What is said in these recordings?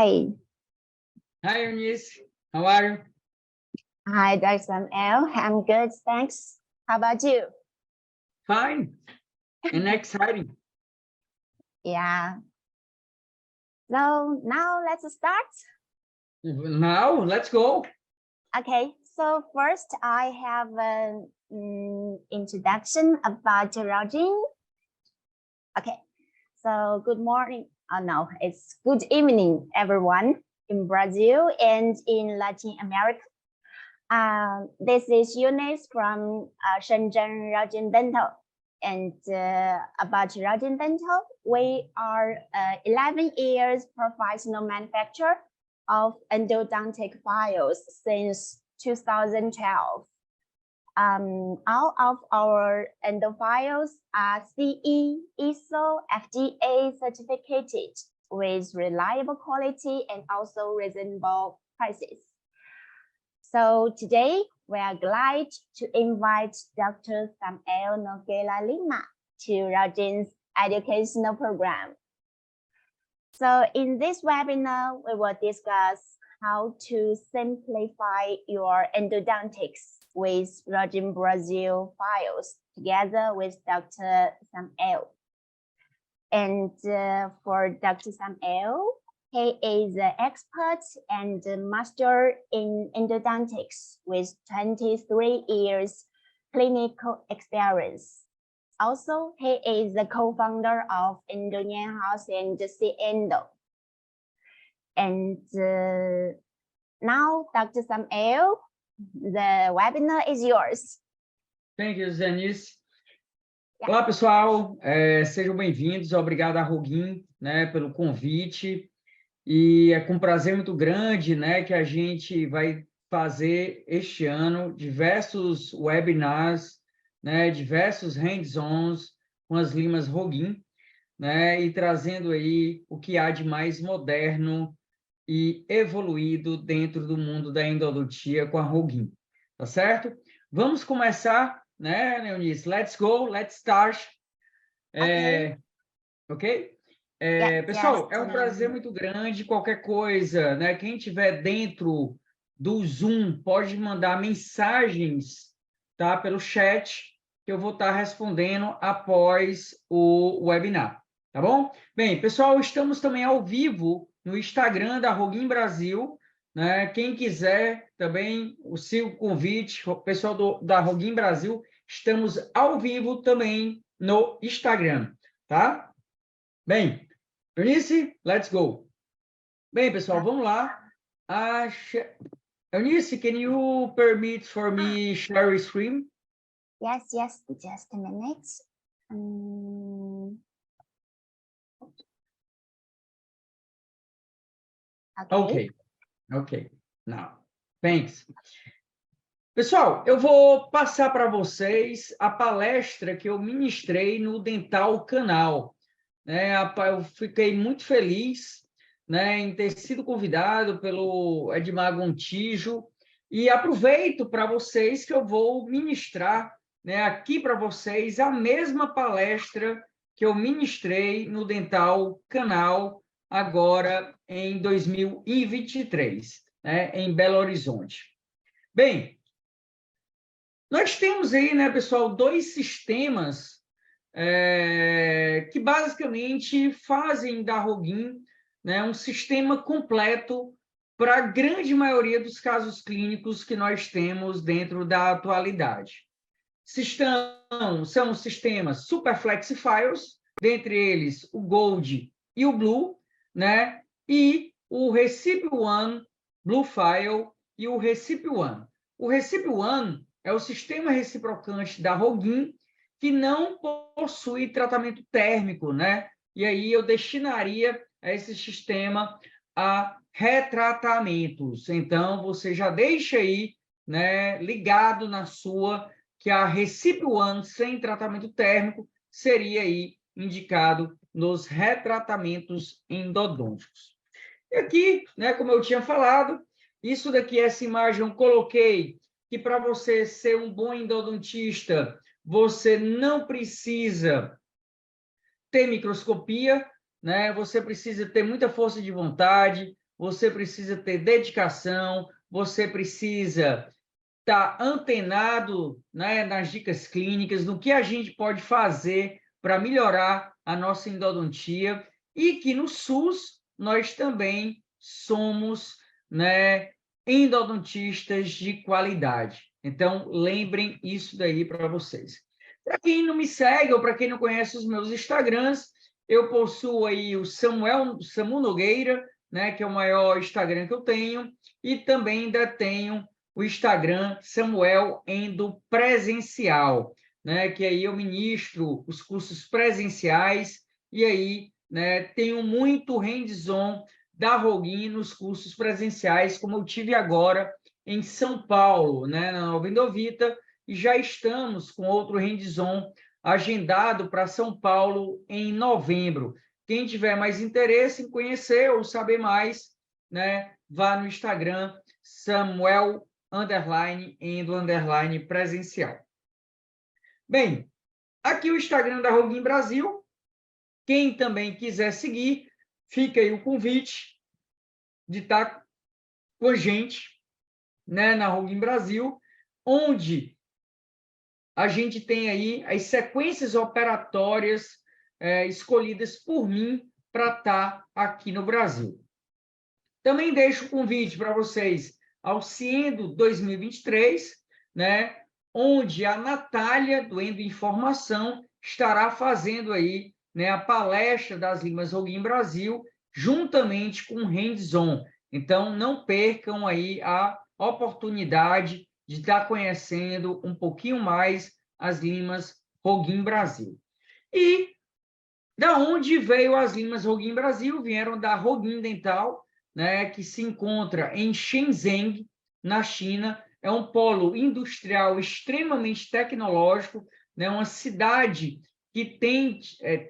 Hi. Hi, Eunice. How are you? Hi, Dr. Samuel. I'm good, thanks. How about you? Fine and exciting. Yeah. So now let's start. Now, let's go. Okay, so first I have an introduction about Rogin. Okay, so good morning. Oh no, it's good evening, everyone in Brazil and in Latin America. This is Eunice from Shenzhen Rogin Dental. And about Rogin Dental, we are 11 years professional manufacturer of endodontic files since 2012. All of our endo files are CE, ISO, FDA certificated with reliable quality and also reasonable prices. So today we are glad to invite Dr. Samuel Nogueira Lima to Rogin's educational program. So in this webinar, we will discuss how to simplify your endodontics with Rogin Brazil files together with Dr. Samuel. And for Dr. Samuel, he is an expert and master in endodontics with 23 years clinical experience. Also, he is the co-founder of Endonian House and C-Endo. And now, Dr. Samuel, the webinar is yours. Thank you, Eunice. Yeah. Olá, pessoal. Sejam bem-vindos. Obrigado a Rogin, né, pelo convite. E é com prazer muito grande, né, que a gente vai fazer este ano diversos webinars, né, diversos hands-ons com as limas Rogin, né, e trazendo aí o que há de mais moderno e evoluído dentro do mundo da endodontia com a Rogin, tá certo? Vamos começar, né, Eunice? Let's go, let's start. Ok? Pessoal, é um prazer muito grande. Qualquer coisa, né? Quem estiver dentro do Zoom pode mandar mensagens, tá? Pelo chat, que eu vou estar respondendo após o webinar, tá bom? Bem, pessoal, estamos também ao vivo no Instagram da Rogin Brasil, né? Quem quiser também, siga o convite, o pessoal da Rogin Brasil, estamos ao vivo também no Instagram, tá? Bem, Eunice, let's go. Bem, pessoal, vamos lá. Eunice, can you permit for me share screen? Yes, just a minute. Okay. Now, thanks. Pessoal, eu vou passar para vocês a palestra que eu ministrei no Dental Canal. Eu fiquei muito feliz, né, em ter sido convidado pelo Edmar Gontijo e aproveito para vocês que eu vou ministrar, né, aqui para vocês a mesma palestra que eu ministrei no Dental Canal agora em 2023, né, em Belo Horizonte. Bem, nós temos aí, né, pessoal, dois sistemas que basicamente fazem da Rogin, né, um sistema completo para a grande maioria dos casos clínicos que nós temos dentro da atualidade. São os sistemas Superflex Files, dentre eles o Gold e o Blue, né, e o Recipe One Blue File e o Recipe One. O Recipe One é o sistema reciprocante da Rogin, que não possui tratamento térmico, né? E aí eu destinaria esse sistema a retratamentos. Então, você já deixa aí, né, ligado na sua, que a Recipe One sem tratamento térmico seria aí indicado nos retratamentos endodônticos. E aqui, né, como eu tinha falado, isso daqui, essa imagem eu coloquei que para você ser um bom endodontista, você não precisa ter microscopia, né? Você precisa ter muita força de vontade, você precisa ter dedicação, você precisa estar antenado, né, nas dicas clínicas, no que a gente pode fazer para melhorar a nossa endodontia, e que no SUS nós também somos, né, endodontistas de qualidade. Então, lembrem isso daí para vocês. Para quem não me segue ou para quem não conhece os meus Instagrams, eu possuo aí o Samu Nogueira, né, que é o maior Instagram que eu tenho, e também ainda tenho o Instagram Samuel Endo Presencial, né, que aí eu ministro os cursos presenciais e aí, né, tenho muito hands-on da Roguin nos cursos presenciais, como eu tive agora em São Paulo, né, na Nova Endovita, e já estamos com outro hands-on agendado para São Paulo em novembro. Quem tiver mais interesse em conhecer ou saber mais, né, vá no Instagram Samuel _Endo_ presencial. Bem, aqui o Instagram da Roguin Brasil. Quem também quiser seguir, fica aí o convite de estar com a gente, né, na Roguin Brasil, onde a gente tem aí as sequências operatórias escolhidas por mim para estar aqui no Brasil. Também deixo o convite para vocês ao Ciendo 2023, né, onde a Natália, do Endo Informação, estará fazendo aí, né, a palestra das Limas Roguin Brasil, juntamente com o hands-on. Então, não percam aí a oportunidade de estar conhecendo um pouquinho mais as Limas Roguin Brasil. E da onde veio as Limas Roguin Brasil? Vieram da Roguin Dental, né, que se encontra em Shenzhen, na China. É um polo industrial extremamente tecnológico, né, uma cidade que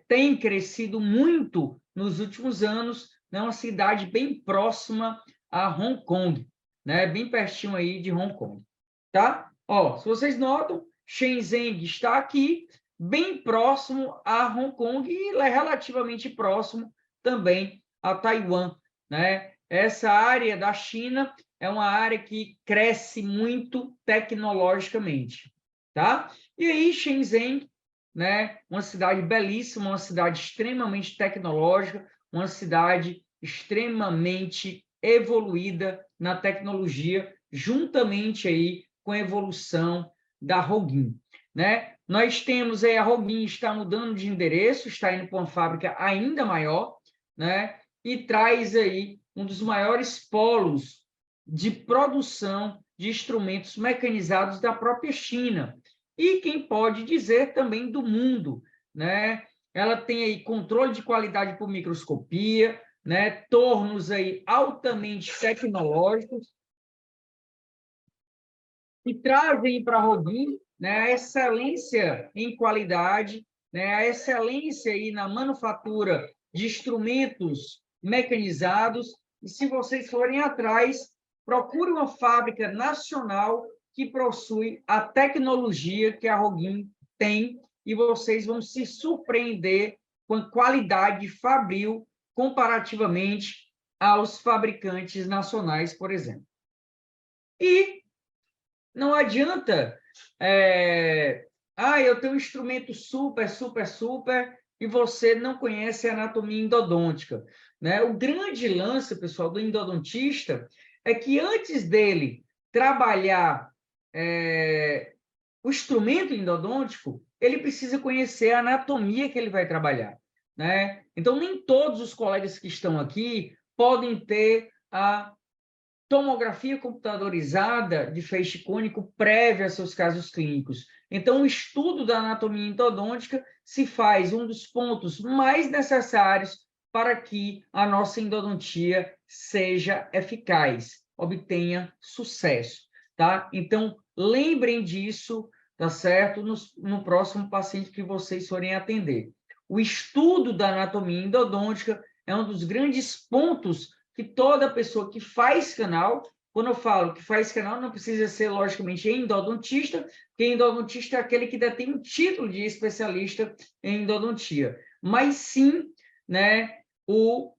tem crescido muito nos últimos anos, né, uma cidade bem próxima a Hong Kong, né, bem pertinho aí de Hong Kong. Tá? Ó, se vocês notam, Shenzhen está aqui, bem próximo a Hong Kong e relativamente próximo também a Taiwan, né? Essa área da China é uma área que cresce muito tecnologicamente, tá? E aí Shenzhen, né? Uma cidade belíssima, uma cidade extremamente tecnológica, uma cidade extremamente evoluída na tecnologia, juntamente aí com a evolução da Roguin, né? Nós temos aí a Roguin está mudando de endereço, está indo para uma fábrica ainda maior, né? E traz aí um dos maiores polos de produção de instrumentos mecanizados da própria China. E quem pode dizer também do mundo, né? Ela tem aí controle de qualidade por microscopia, né? Tornos aí altamente tecnológicos, e trazem para a Roguin, né, a excelência em qualidade, né, a excelência aí na manufatura de instrumentos mecanizados. E se vocês forem atrás, procure uma fábrica nacional que possui a tecnologia que a Roguin tem, e vocês vão se surpreender com a qualidade fabril comparativamente aos fabricantes nacionais, por exemplo. E não adianta, eu tenho um instrumento super, super, super, e você não conhece a anatomia endodôntica, né? O grande lance, pessoal, do endodontista é que antes dele trabalhar o instrumento endodôntico, ele precisa conhecer a anatomia que ele vai trabalhar, né? Então, nem todos os colegas que estão aqui podem ter a tomografia computadorizada de feixe cônico prévia a seus casos clínicos. Então, o estudo da anatomia endodôntica se faz um dos pontos mais necessários para que a nossa endodontia seja eficaz, obtenha sucesso, tá? Então, lembrem disso, tá certo? No próximo paciente que vocês forem atender. O estudo da anatomia endodôntica é um dos grandes pontos que toda pessoa que faz canal, quando eu falo que faz canal, não precisa ser, logicamente, endodontista, porque endodontista é aquele que detém um título de especialista em endodontia, mas sim, né,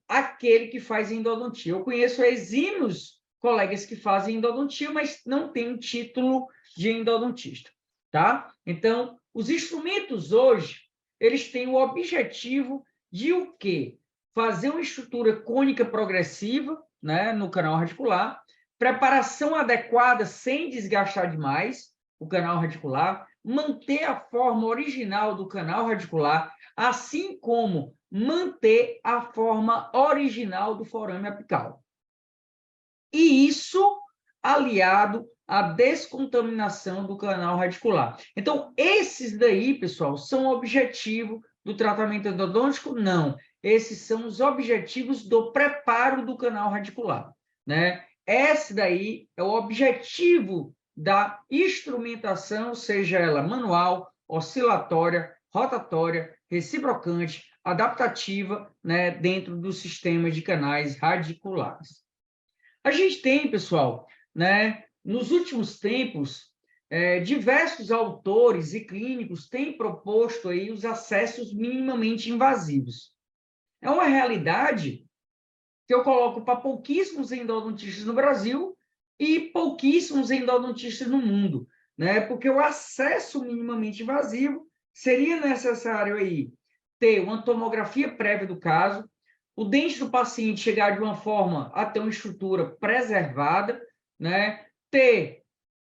aquele que faz endodontia. Eu conheço exímios colegas que fazem endodontia, mas não têm título de endodontista, tá? Então, os instrumentos hoje, eles têm o objetivo de o quê? Fazer uma estrutura cônica progressiva, né, no canal radicular, preparação adequada sem desgastar demais o canal radicular, manter a forma original do canal radicular, assim como manter a forma original do forame apical. E isso aliado à descontaminação do canal radicular. Então, esses daí, pessoal, são o objetivo do tratamento endodôntico? Não. Esses são os objetivos do preparo do canal radicular, né? Esse daí é o objetivo da instrumentação, seja ela manual, oscilatória, rotatória, reciprocante, adaptativa, né, dentro do sistema de canais radiculares. A gente tem, pessoal, né, nos últimos tempos, diversos autores e clínicos têm proposto aí os acessos minimamente invasivos. É uma realidade que eu coloco para pouquíssimos endodontistas no Brasil e pouquíssimos endodontistas no mundo, né? Porque o acesso minimamente invasivo seria necessário aí ter uma tomografia prévia do caso, o dente do paciente chegar de uma forma a ter uma estrutura preservada, né? Ter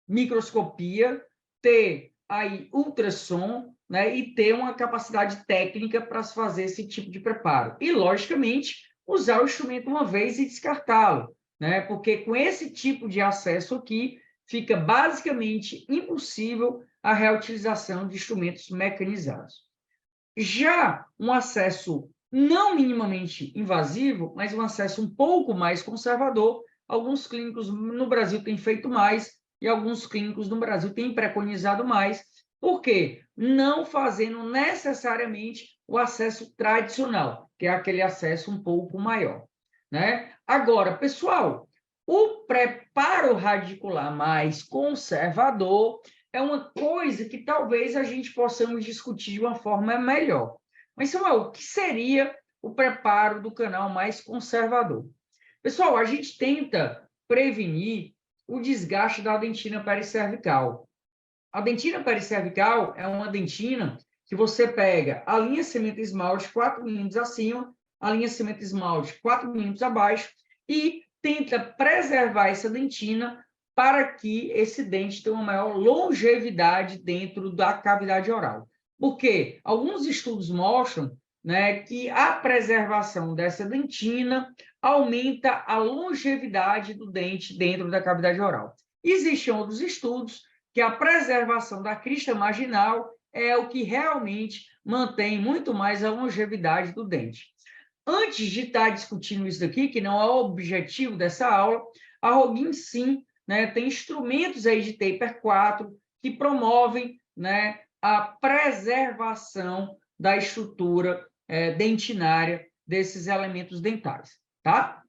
microscopia, ter aí ultrassom, né? E ter uma capacidade técnica para se fazer esse tipo de preparo. E, logicamente, usar o instrumento uma vez e descartá-lo, né? Porque com esse tipo de acesso aqui, fica basicamente impossível a reutilização de instrumentos mecanizados. Já um acesso não minimamente invasivo, mas um acesso um pouco mais conservador, alguns clínicos no Brasil têm feito mais e alguns clínicos no Brasil têm preconizado mais. Por quê? Não fazendo necessariamente o acesso tradicional, que é aquele acesso um pouco maior, né? Agora, pessoal, o preparo radicular mais conservador é uma coisa que talvez a gente possamos discutir de uma forma melhor. Mas, Samuel, o que seria o preparo do canal mais conservador? Pessoal, a gente tenta prevenir o desgaste da dentina pericervical. A dentina pericervical é uma dentina que você pega a linha cimento esmalte 4 milímetros acima, a linha cimento esmalte 4 milímetros abaixo e tenta preservar essa dentina para que esse dente tenha uma maior longevidade dentro da cavidade oral. Porque alguns estudos mostram, né, que a preservação dessa dentina aumenta a longevidade do dente dentro da cavidade oral. Existem outros estudos que a preservação da crista marginal é o que realmente mantém muito mais a longevidade do dente. Antes de estar discutindo isso daqui, que não é o objetivo dessa aula, a Roguin, sim, né, tem instrumentos aí de Taper 4 que promovem, né, a preservação da estrutura dentinária desses elementos dentais, tá?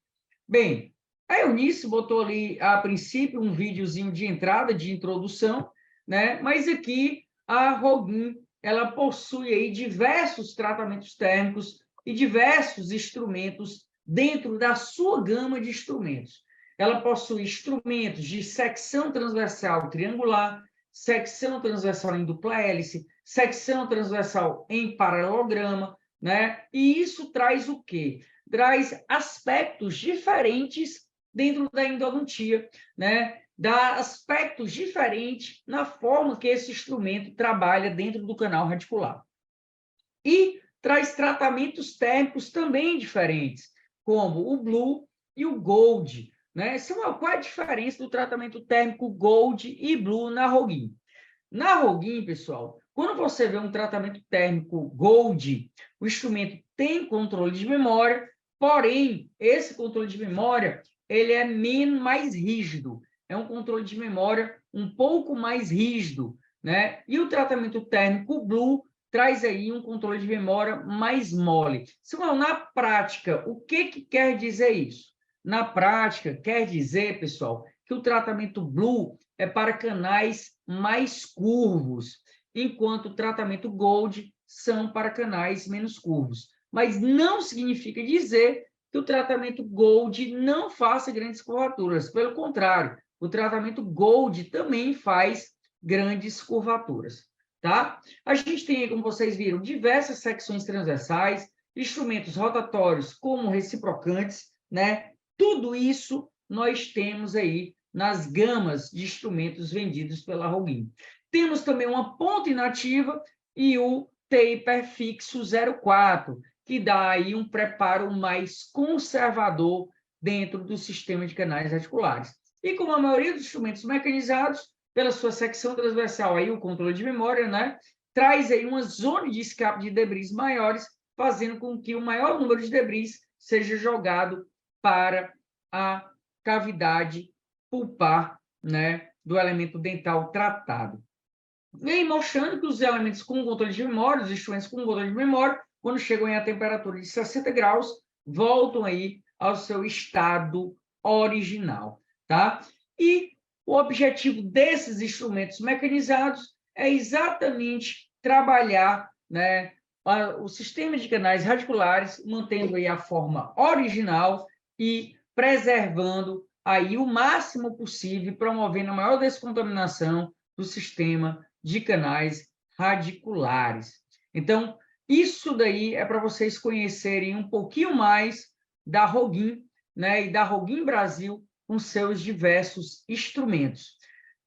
Bem, a Eunice botou ali, a princípio, um videozinho de entrada, de introdução, né? Mas aqui a Roguin, ela possui aí diversos tratamentos térmicos e diversos instrumentos dentro da sua gama de instrumentos. Ela possui instrumentos de secção transversal triangular, secção transversal em dupla hélice, secção transversal em paralelograma, né? E isso traz o quê? Traz aspectos diferentes dentro da endodontia, né? Dá aspectos diferentes na forma que esse instrumento trabalha dentro do canal radicular. E traz tratamentos térmicos também diferentes, como o Blue e o Gold, né? Qual é a diferença do tratamento térmico Gold e Blue na Roguin? Na Roguin, pessoal, quando você vê um tratamento térmico Gold, o instrumento tem controle de memória, porém, esse controle de memória ele é mais rígido. É um controle de memória um pouco mais rígido, né? E o tratamento térmico Blue traz aí um controle de memória mais mole. Samuel, na prática, o que quer dizer isso? Na prática, quer dizer, pessoal, que o tratamento Blue é para canais mais curvos, enquanto o tratamento Gold são para canais menos curvos. mas não significa dizer que o tratamento Gold não faça grandes curvaturas. Pelo contrário, o tratamento Gold também faz grandes curvaturas, tá? A gente tem, como vocês viram, diversas secções transversais, instrumentos rotatórios como reciprocantes, né? Tudo isso nós temos aí nas gamas de instrumentos vendidos pela Roguin. Temos também uma ponta inativa e o taper fixo 04, que dá aí um preparo mais conservador dentro do sistema de canais articulares. E como a maioria dos instrumentos mecanizados, pela sua secção transversal, aí o controle de memória, né, traz aí uma zona de escape de debris maiores, fazendo com que o maior número de debris seja jogado para a cavidade pulpar, né, do elemento dental tratado. E aí, mostrando que os elementos com controle de memória, os instrumentos com controle de memória, quando chegam a temperatura de 60 graus, voltam aí ao seu estado original, tá? E o objetivo desses instrumentos mecanizados é exatamente trabalhar, né, o sistema de canais radiculares, mantendo aí a forma original e preservando aí o máximo possível, promovendo a maior descontaminação do sistema de canais radiculares. Então, isso daí é para vocês conhecerem um pouquinho mais da Roguin, né, e da Roguin Brasil com seus diversos instrumentos.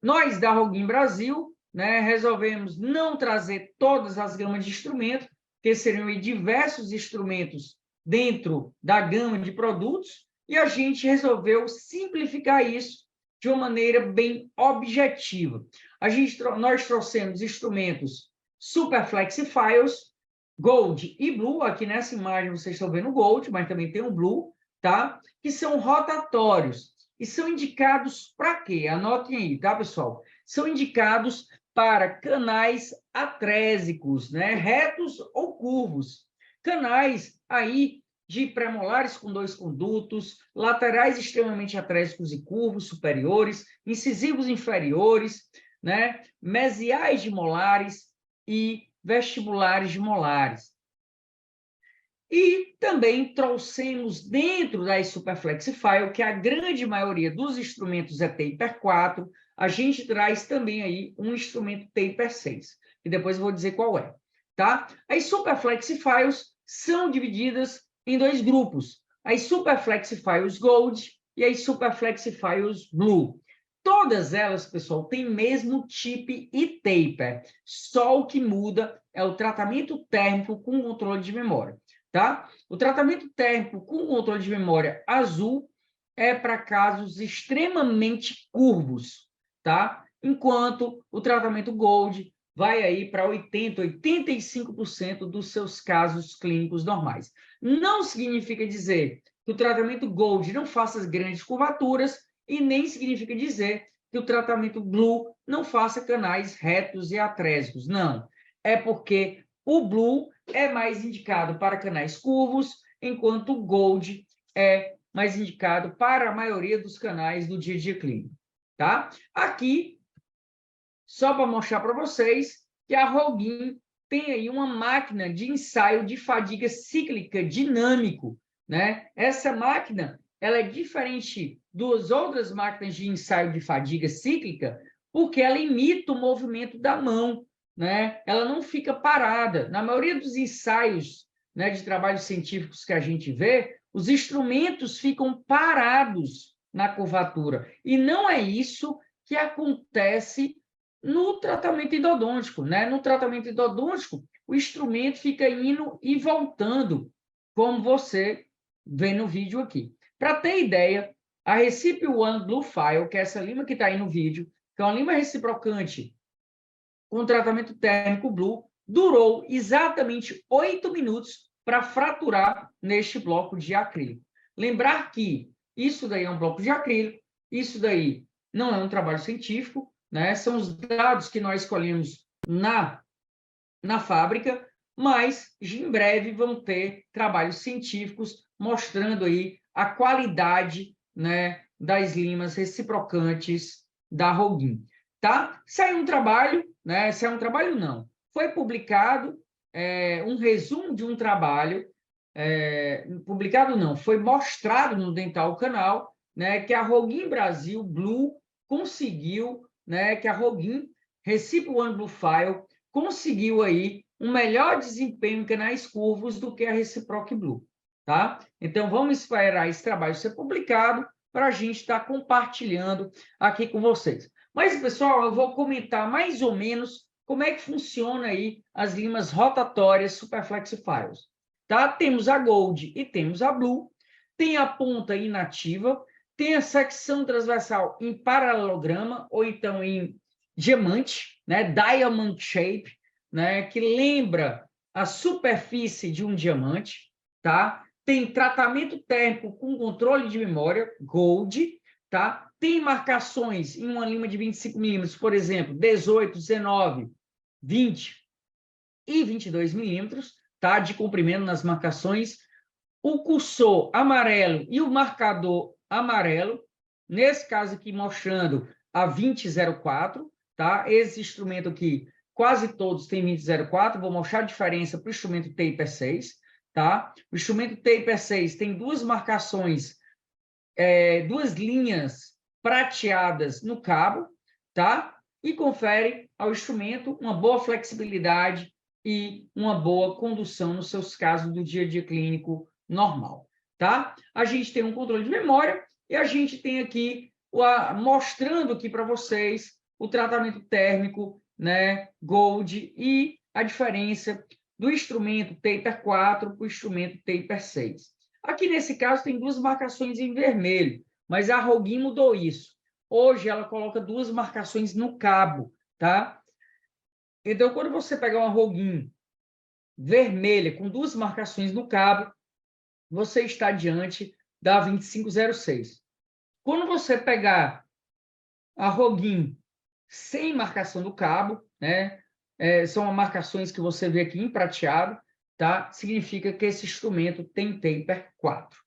Nós, da Roguin Brasil, né, resolvemos não trazer todas as gamas de instrumentos, que seriam diversos instrumentos dentro da gama de produtos, e a gente resolveu simplificar isso de uma maneira bem objetiva. Nós trouxemos instrumentos Superflex Files, Gold e Blue. Aqui nessa imagem vocês estão vendo o Gold, mas também tem o Blue, tá? Que são rotatórios. E são indicados para quê? Anotem aí, tá, pessoal? São indicados para canais atrésicos, né? Retos ou curvos. Canais aí de premolares com 2 condutos, laterais extremamente atrésicos e curvos superiores, incisivos inferiores, né? Mesiais de molares e vestibulares de molares. E também trouxemos dentro da Superflex File, que a grande maioria dos instrumentos é Taper 4, a gente traz também aí um instrumento Taper 6, e depois eu vou dizer qual é, tá? As Superflex Files são divididas em 2 grupos, as Superflex Files Gold e as Superflex Files Blue. Todas elas, pessoal, têm mesmo chip e taper, só o que muda é o tratamento térmico com controle de memória. Tá? O tratamento térmico com controle de memória azul é para casos extremamente curvos, tá? Enquanto o tratamento Gold vai aí para 80%, 85% dos seus casos clínicos normais. Não significa dizer que o tratamento Gold não faça grandes curvaturas e nem significa dizer que o tratamento Blue não faça canais retos e atrésicos. Não. É porque o Blue é mais indicado para canais curvos, enquanto o Gold é mais indicado para a maioria dos canais do dia a dia clínico, tá? Aqui, só para mostrar para vocês que a Roguin tem aí uma máquina de ensaio de fadiga cíclica dinâmico, né? Essa máquina, ela é diferente das outras máquinas de ensaio de fadiga cíclica, porque ela imita o movimento da mão, né? Ela não fica parada. Na maioria dos ensaios, né, de trabalhos científicos que a gente vê, os instrumentos ficam parados na curvatura. E não é isso que acontece no tratamento endodôntico, né? No tratamento endodôntico, o instrumento fica indo e voltando, como você vê no vídeo aqui. Para ter ideia, a Recipe One Blue File, que é essa lima que está aí no vídeo, que é uma lima reciprocante com tratamento térmico Blue, durou exatamente 8 minutos para fraturar neste bloco de acrílico. Lembrar que isso daí é um bloco de acrílico, isso daí não é um trabalho científico, né? São os dados que nós escolhemos na fábrica, mas em breve vão ter trabalhos científicos mostrando aí a qualidade, né, das limas reciprocantes da Roguin, tá? Saiu um trabalho, né? Saiu um trabalho não. Foi publicado um resumo de um trabalho publicado não, foi mostrado no Dental Canal, né, que a Roguin Brasil Blue conseguiu, né, que a Roguin Recipe One Blue File conseguiu aí um melhor desempenho em canais curvos do que a Reciproc Blue, tá? Então, vamos esperar esse trabalho ser publicado para a gente estar compartilhando aqui com vocês. Mas, pessoal, eu vou comentar mais ou menos como é que funciona aí as limas rotatórias Superflex Files. Tá? Temos a Gold e temos a Blue, tem a ponta inativa, tem a secção transversal em paralelograma, ou então em diamante, né? Diamond shape, né? Que lembra a superfície de um diamante, tá? Tem tratamento térmico com controle de memória, Gold, tá? Tem marcações em uma lima de 25 milímetros, por exemplo, 18, 19, 20 e 22 milímetros, tá? De comprimento nas marcações. O cursor amarelo e o marcador amarelo, nesse caso aqui mostrando a 2004, tá? Esse instrumento aqui, quase todos têm 2004, vou mostrar a diferença para o instrumento Taper 6, tá? O instrumento Taper 6 tem duas marcações, duas linhas prateadas no cabo, tá? E confere ao instrumento uma boa flexibilidade e uma boa condução nos seus casos do dia a dia clínico normal, tá? A gente tem um controle de memória e a gente tem aqui, mostrando aqui para vocês o tratamento térmico, né, Gold, e a diferença do instrumento Taper 4 para o instrumento Taper 6. Aqui, nesse caso, tem duas marcações em vermelho, mas a Roguin mudou isso. Hoje, ela coloca duas marcações no cabo, tá? Então, quando você pegar uma Roguin vermelha com duas marcações no cabo, você está diante da 2506. Quando você pegar a Roguin sem marcação do cabo, né? São marcações que você vê aqui em prateado, tá? Significa que esse instrumento tem Taper 4.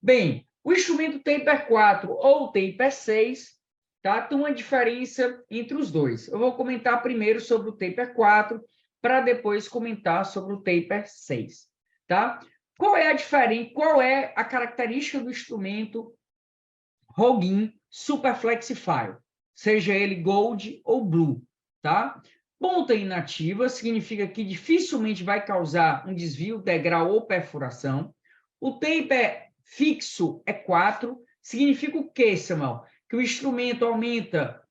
Bem, o instrumento Taper 4 ou Taper 6, tá? Tem uma diferença entre os dois. Eu vou comentar primeiro sobre o Taper 4, para depois comentar sobre o Taper 6, tá? Qual é a diferença, qual é a característica do instrumento Roguin Superflex File, seja ele Gold ou Blue, tá? Ponta inativa significa que dificilmente vai causar um desvio, degrau ou perfuração. O taper fixo é 4, significa o quê, Samuel? Que o instrumento aumenta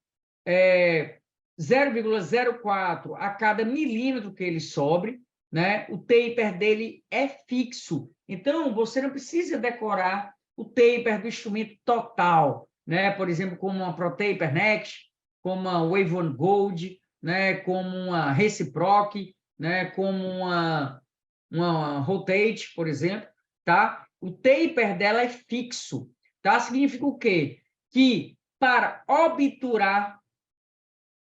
0,04 a cada milímetro que ele sobre, né? O taper dele é fixo. Então, você não precisa decorar o taper do instrumento total, né? Por exemplo, como uma ProTaper Next, como uma Wave One Gold, né? Como uma Reciproc, né? Como uma Rotate, por exemplo, tá? O taper dela é fixo, tá? Significa o quê? Que para obturar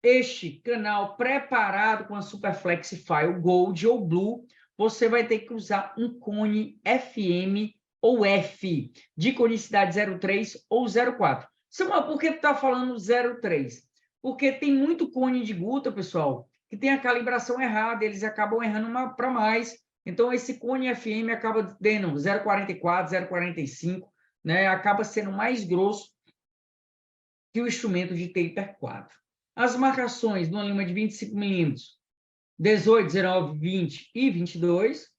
este canal preparado com a Superflex File Gold ou Blue, você vai ter que usar um cone FM ou F, de conicidade 0,3 ou 0,4. Samuel, por que tu está falando 0,3? Porque tem muito cone de guta, pessoal, que tem a calibração errada, eles acabam errando para mais. Então, esse cone FM acaba dando 0,44, 0,45, né? Acaba sendo mais grosso que o instrumento de Taper 4. As marcações numa lima de 25 milímetros, 18, 19, 20 e 22,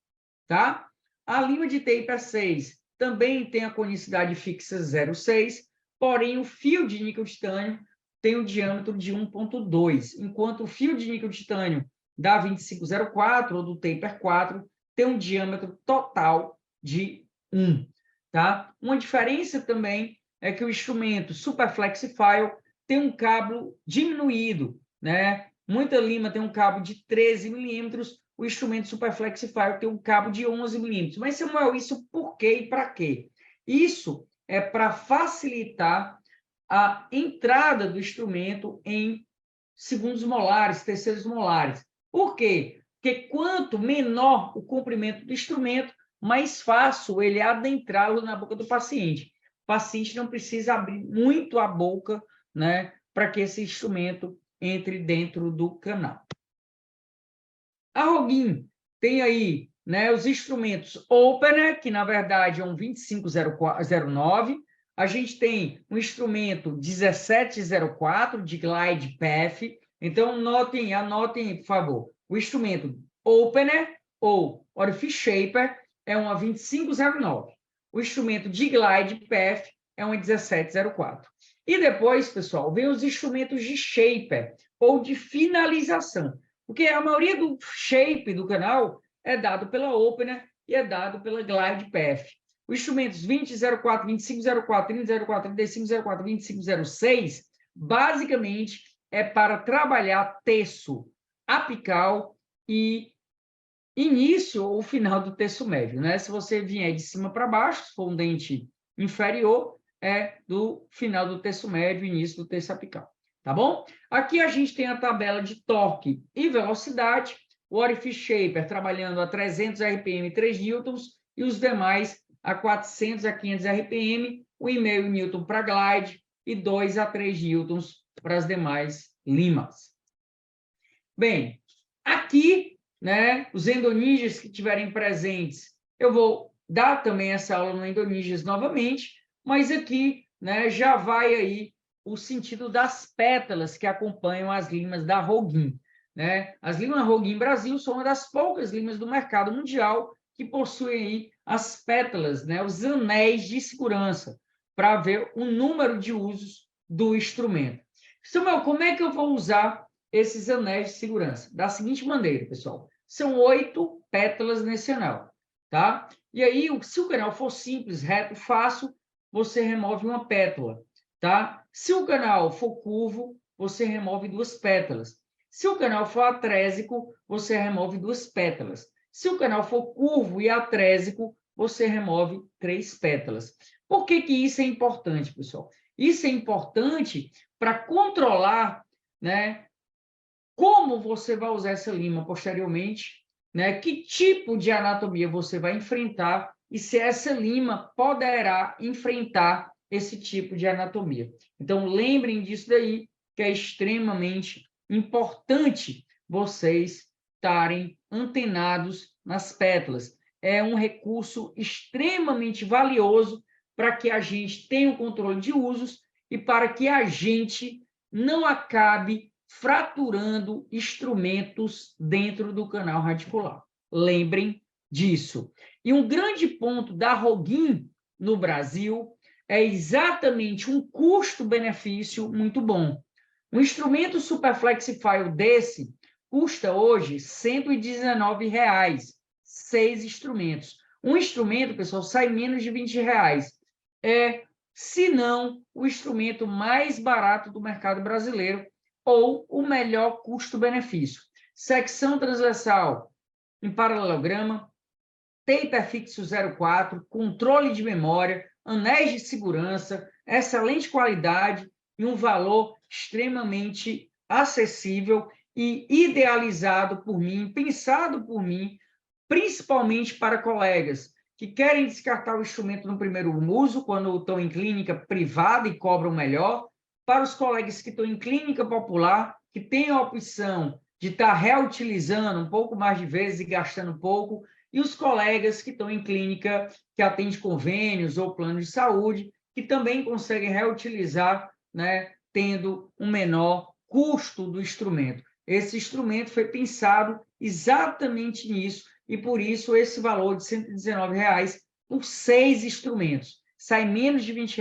tá? A lima de Taper 6 também tem a conicidade fixa 0,6, porém o fio de níquel titânio tem um diâmetro de 1,2, enquanto o fio de níquel titânio da 2504 ou do Taper 4 tem um diâmetro total de 1, tá? Uma diferença também é que o instrumento Superflex File tem um cabo diminuído, né? Muita lima tem um cabo de 13 milímetros, o instrumento Superflex File tem um cabo de 11 milímetros. Mas, Samuel, isso por quê e para quê? Isso é para facilitar a entrada do instrumento em segundos molares, terceiros molares. Por quê? Porque quanto menor o comprimento do instrumento, mais fácil ele adentrá-lo na boca do paciente. O paciente não precisa abrir muito a boca, né, para que esse instrumento entre dentro do canal. A Roguin tem aí né, os instrumentos opener, que na verdade é um 2509, a gente tem um instrumento 1704 de glide path. Então, anotem, por favor, o instrumento opener ou orifice shaper é uma 2509. O instrumento de glide path é uma 1704. E depois, pessoal, vem os instrumentos de shaper ou de finalização, porque a maioria do shape do canal é dado pela opener e é dado pela glide path. Os instrumentos 2004, 2504, 3004, 3504, 2506, basicamente é para trabalhar terço apical e início ou final do terço médio, né? Se você vier de cima para baixo, se for um dente inferior, é do final do terço médio, início do terço apical, tá bom? Aqui a gente tem a tabela de torque e velocidade, o orifice shaper trabalhando a 300 RPM, 3 newtons, e os demais a 400 a 500 RPM, 1,5 newton para glide e 2 a 3 newtons para as demais limas. Bem, aqui, né, os endonídeos que estiverem presentes, eu vou dar também essa aula no endonídeos novamente, mas aqui, né, já vai aí o sentido das pétalas que acompanham as limas da Roguin, né? As limas Roguin Brasil são uma das poucas limas do mercado mundial que possuem aí as pétalas, né, os anéis de segurança, para ver o número de usos do instrumento. Samuel, como é que eu vou usar esses anéis de segurança? Da seguinte maneira, pessoal. São 8 pétalas nesse anel, tá? E aí, se o canal for simples, reto, fácil, você remove uma pétala, tá? Se o canal for curvo, você remove 2 pétalas. Se o canal for atrésico, você remove 2 pétalas. Se o canal for curvo e atrésico, você remove 3 pétalas. Por que que isso é importante, pessoal? Isso é importante para controlar, né, como você vai usar essa lima posteriormente, né, que tipo de anatomia você vai enfrentar e se essa lima poderá enfrentar esse tipo de anatomia. Então, lembrem disso daí, que é extremamente importante vocês estarem antenados nas pétalas. É um recurso extremamente valioso para que a gente tenha o controle de usos e para que a gente não acabe fraturando instrumentos dentro do canal radicular. Lembrem disso. E um grande ponto da Roguin no Brasil é exatamente um custo-benefício muito bom. Um instrumento Superflexify desse custa hoje R$ 119, 6 instrumentos. Um instrumento, pessoal, sai menos de R$ 20. Se não o instrumento mais barato do mercado brasileiro ou o melhor custo-benefício. Secção transversal em paralelograma, taper fixo 04, controle de memória, anéis de segurança, excelente qualidade e um valor extremamente acessível e idealizado por mim, pensado por mim, principalmente para colegas que querem descartar o instrumento no primeiro uso, quando estão em clínica privada e cobram melhor, para os colegas que estão em clínica popular, que têm a opção de estar reutilizando um pouco mais de vezes e gastando pouco, e os colegas que estão em clínica que atende convênios ou plano de saúde, que também conseguem reutilizar, né, tendo um menor custo do instrumento. Esse instrumento foi pensado exatamente nisso, e por isso esse valor de R$ 119 por 6 instrumentos. Sai menos de R$ 20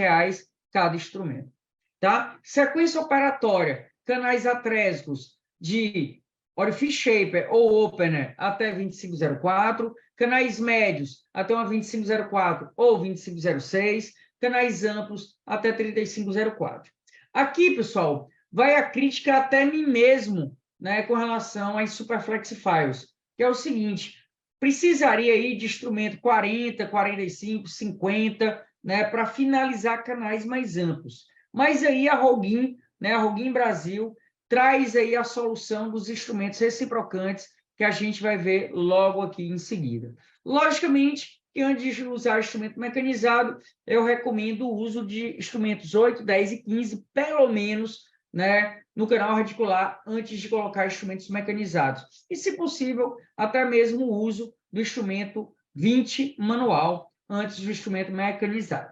cada instrumento. Tá? Sequência operatória, canais atrésicos de orifice shaper ou opener até 2504, canais médios até uma 2504 ou 2506, canais amplos até 3504. Aqui, pessoal, vai a crítica até mim mesmo, né, com relação às Superflexifiers, que é o seguinte: precisaria aí de instrumento 40, 45, 50, né, para finalizar canais mais amplos. Mas aí a Roguin, né, a Roguin Brasil, traz aí a solução dos instrumentos reciprocantes, que a gente vai ver logo aqui em seguida. Logicamente, que antes de usar instrumento mecanizado, eu recomendo o uso de instrumentos 8, 10 e 15, pelo menos, né, no canal radicular, antes de colocar instrumentos mecanizados. E, se possível, até mesmo o uso do instrumento 20 manual, antes do instrumento mecanizado.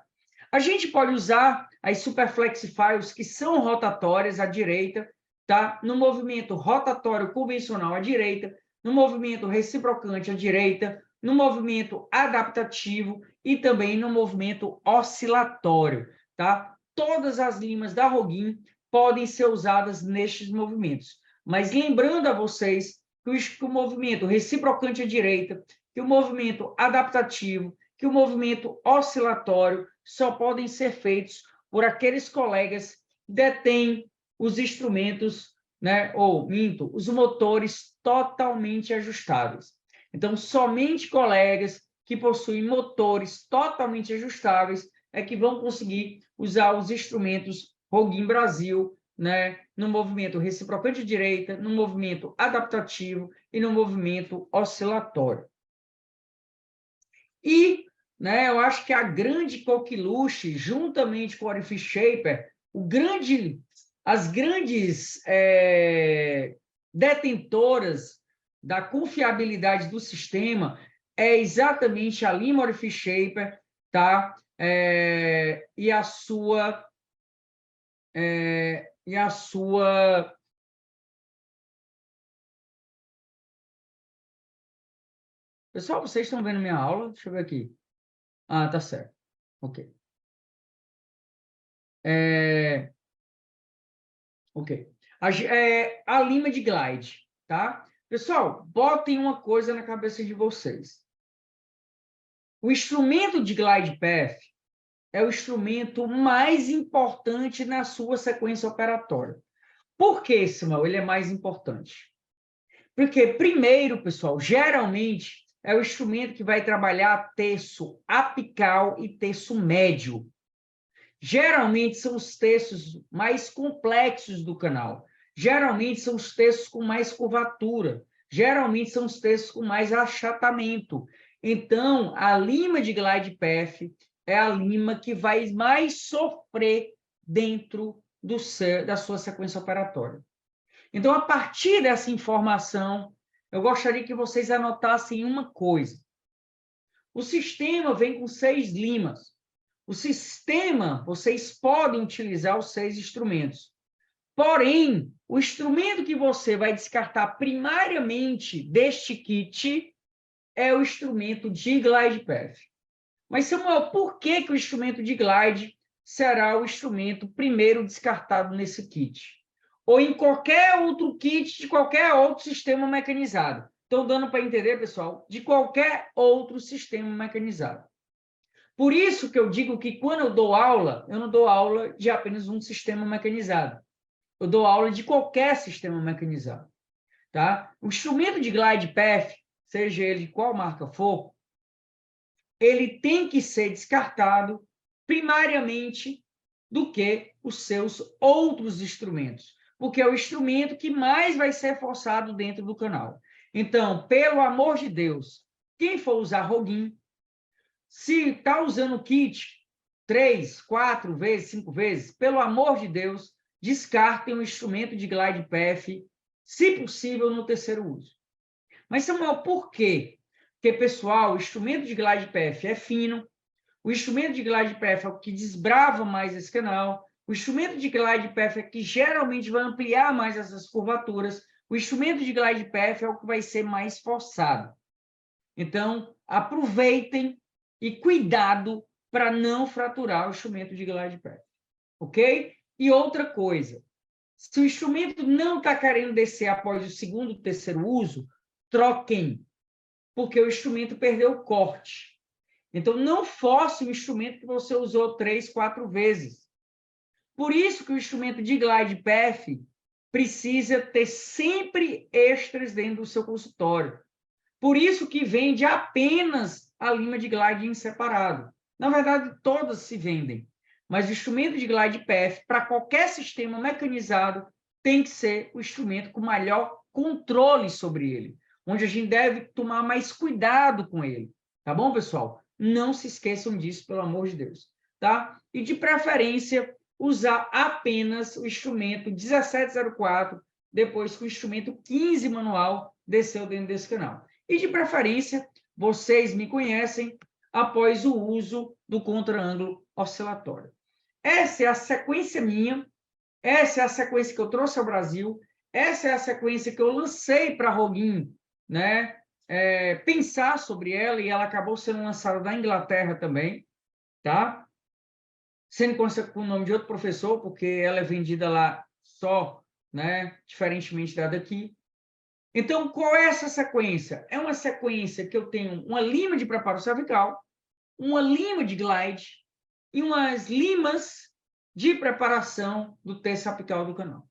A gente pode usar as Superflex Files, que são rotatórias à direita, tá? No movimento rotatório convencional à direita, no movimento reciprocante à direita, no movimento adaptativo e também no movimento oscilatório, tá? Todas as limas da Roguin podem ser usadas nestes movimentos. Mas lembrando a vocês que o movimento reciprocante à direita, que o movimento adaptativo, que o movimento oscilatório só podem ser feitos por aqueles colegas que detêm os instrumentos, né, ou, minto, os motores totalmente ajustáveis. Então, somente colegas que possuem motores totalmente ajustáveis é que vão conseguir usar os instrumentos Roguin Brasil, né, no movimento reciprocante à direita, no movimento adaptativo e no movimento oscilatório. E, né, eu acho que a grande coqueluche, juntamente com o Orifice Shaper, as grandes detentoras da confiabilidade do sistema é exatamente a lima Orifice Shaper, tá? E a sua Pessoal, vocês estão vendo minha aula? Deixa eu ver aqui. Ah, tá certo. Ok. Ok. A lima de glide, tá? Pessoal, botem uma coisa na cabeça de vocês. O instrumento de glide path é o instrumento mais importante na sua sequência operatória. Por que, Samuel, ele é mais importante? Porque, primeiro, pessoal, geralmente é o instrumento que vai trabalhar terço apical e terço médio. Geralmente são os terços mais complexos do canal. Geralmente são os terços com mais curvatura. Geralmente são os terços com mais achatamento. Então, a lima de glide path é a lima que vai mais sofrer dentro da sua sequência operatória. Então, a partir dessa informação, eu gostaria que vocês anotassem uma coisa. O sistema vem com 6 limas. O sistema, vocês podem utilizar os 6 instrumentos. Porém, o instrumento que você vai descartar primariamente deste kit é o instrumento de glide path. Mas, Samuel, por que o instrumento de glide será o instrumento primeiro descartado nesse kit? Ou em qualquer outro kit de qualquer outro sistema mecanizado? Estão dando para entender, pessoal? De qualquer outro sistema mecanizado. Por isso que eu digo que quando eu dou aula, eu não dou aula de apenas um sistema mecanizado. Eu dou aula de qualquer sistema mecanizado. Tá? O instrumento de glide path, seja ele de qual marca for, ele tem que ser descartado primariamente do que os seus outros instrumentos, porque é o instrumento que mais vai ser forçado dentro do canal. Então, pelo amor de Deus, quem for usar Roguin, se está usando o kit 3, 4 vezes, 5 vezes, pelo amor de Deus, descartem o instrumento de glide path, se possível, no terceiro uso. Mas, Samuel, por quê? Porque, pessoal, o instrumento de glide path é fino, o instrumento de glide path é o que desbrava mais esse canal, o instrumento de glide path é que geralmente vai ampliar mais essas curvaturas, o instrumento de glide path é o que vai ser mais forçado. Então, aproveitem e cuidado para não fraturar o instrumento de glide path, ok? E outra coisa, se o instrumento não está querendo descer após o segundo, terceiro uso, troquem, porque o instrumento perdeu o corte. Então, não force o instrumento que você usou 3, 4 vezes. Por isso que o instrumento de glide path precisa ter sempre extras dentro do seu consultório. Por isso que vende apenas a lima de glide em separado. Na verdade, todas se vendem. Mas o instrumento de glide path, para qualquer sistema mecanizado, tem que ser o instrumento com maior controle sobre ele, onde a gente deve tomar mais cuidado com ele. Tá bom, pessoal? Não se esqueçam disso, pelo amor de Deus. Tá? E, de preferência, usar apenas o instrumento 1704, depois que o instrumento 15 manual desceu dentro desse canal. E, de preferência, vocês me conhecem, após o uso do contraângulo oscilatório. Essa é a sequência minha, essa é a sequência que eu trouxe ao Brasil, essa é a sequência que eu lancei para a Roguin, né? Pensar sobre ela, e ela acabou sendo lançada na Inglaterra também, tá? Sendo com o nome de outro professor, porque ela é vendida lá só, né? Diferentemente da daqui. Então, qual é essa sequência? É uma sequência que eu tenho uma lima de preparo cervical, uma lima de glide e umas limas de preparação do terço apical do canal.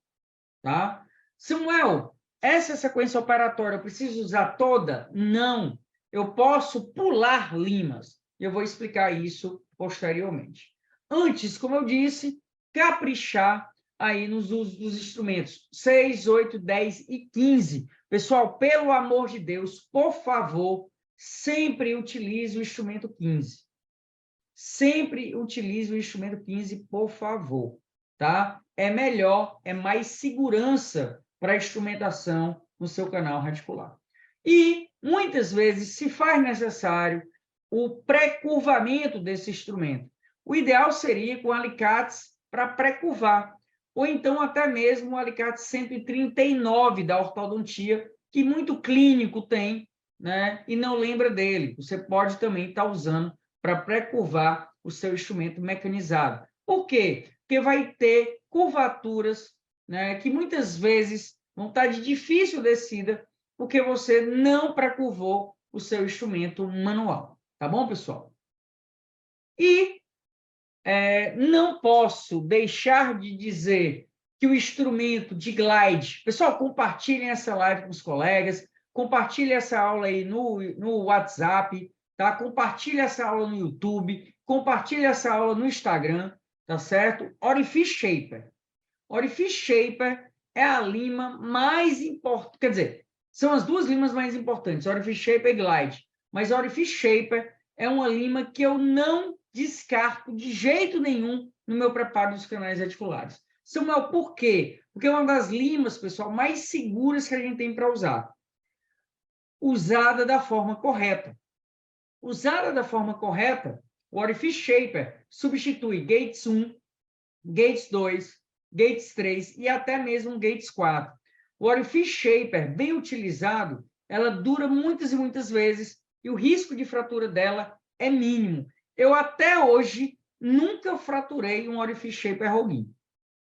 Tá? Samuel, essa sequência operatória eu preciso usar toda? Não. Eu posso pular limas. Eu vou explicar isso posteriormente. Antes, como eu disse, caprichar aí nos usos dos instrumentos 6, 8, 10 e 15. Pessoal, pelo amor de Deus, por favor, sempre utilize o instrumento 15. Sempre utilize o instrumento 15, por favor, tá? É melhor, é mais segurança para a instrumentação no seu canal radicular. E, muitas vezes, se faz necessário o pré-curvamento desse instrumento. O ideal seria com alicates para pré-curvar, ou então até mesmo o alicate 139 da ortodontia, que muito clínico tem, né? E não lembra dele. Você pode também estar usando para pré-curvar o seu instrumento mecanizado. Por quê? Porque vai ter curvaturas, né, que muitas vezes vão estar de difícil descida, porque você não pré-curvou o seu instrumento manual. Tá bom, pessoal? E não posso deixar de dizer que o instrumento de glide... Pessoal, compartilhem essa live com os colegas, compartilhem essa aula aí no WhatsApp, tá? Compartilhe essa aula no YouTube, compartilhe essa aula no Instagram, tá certo? Orifice Shaper. Orifice Shaper é a lima mais importante, quer dizer, são as duas limas mais importantes, Orifice Shaper e Glide, mas Orifice Shaper é uma lima que eu não descarto de jeito nenhum no meu preparo dos canais articulares. Samuel, por quê? Porque é uma das limas, pessoal, mais seguras que a gente tem para usar. Usada da forma correta. Usada da forma correta, o Orifice Shaper substitui Gates 1, Gates 2, Gates 3 e até mesmo Gates 4. O Orifice Shaper, bem utilizado, ela dura muitas e muitas vezes e o risco de fratura dela é mínimo. Eu até hoje nunca fraturei um Orifice Shaper Roguin,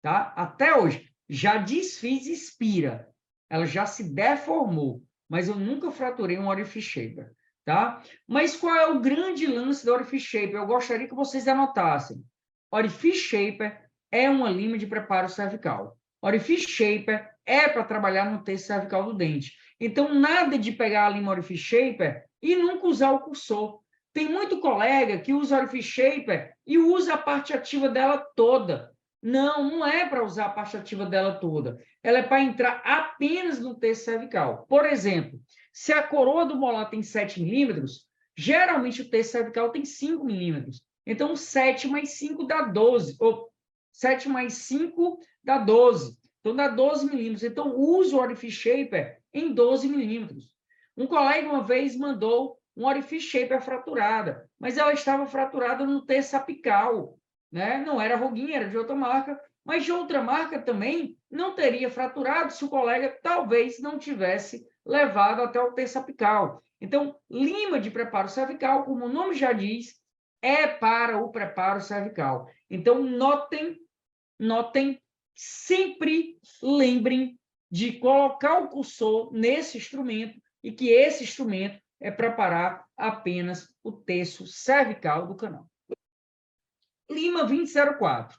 tá? Até hoje. Já desfiz Spira. Ela já se deformou, mas eu nunca fraturei um Orifice Shaper, tá? Mas qual é o grande lance do Orifice Shaper? Eu gostaria que vocês anotassem. Orifice Shaper é uma lima de preparo cervical. Orifice Shaper é para trabalhar no terço cervical do dente. Então, nada de pegar a lima Orifice Shaper e nunca usar o cursor. Tem muito colega que usa Orifice Shaper e usa a parte ativa dela toda. Não, não é para usar a parte ativa dela toda. Ela é para entrar apenas no terço cervical. Por exemplo, se a coroa do molar tem 7 milímetros, geralmente o terço cervical tem 5 milímetros. Então, 7 mais 5 dá 12. Ou 7 mais 5 dá 12. Então, dá 12 milímetros. Então, use o Orifice Shaper em 12 milímetros. Um colega uma vez mandou um Orifice Shaper fraturada, mas ela estava fraturada no terço apical, né? Não era Roguin, era de outra marca, mas de outra marca também não teria fraturado se o colega talvez não tivesse levado até o terço apical. Então, lima de preparo cervical, como o nome já diz, é para o preparo cervical. Então, notem, sempre lembrem de colocar o cursor nesse instrumento e que esse instrumento é preparar apenas o terço cervical do canal. Lima 2004.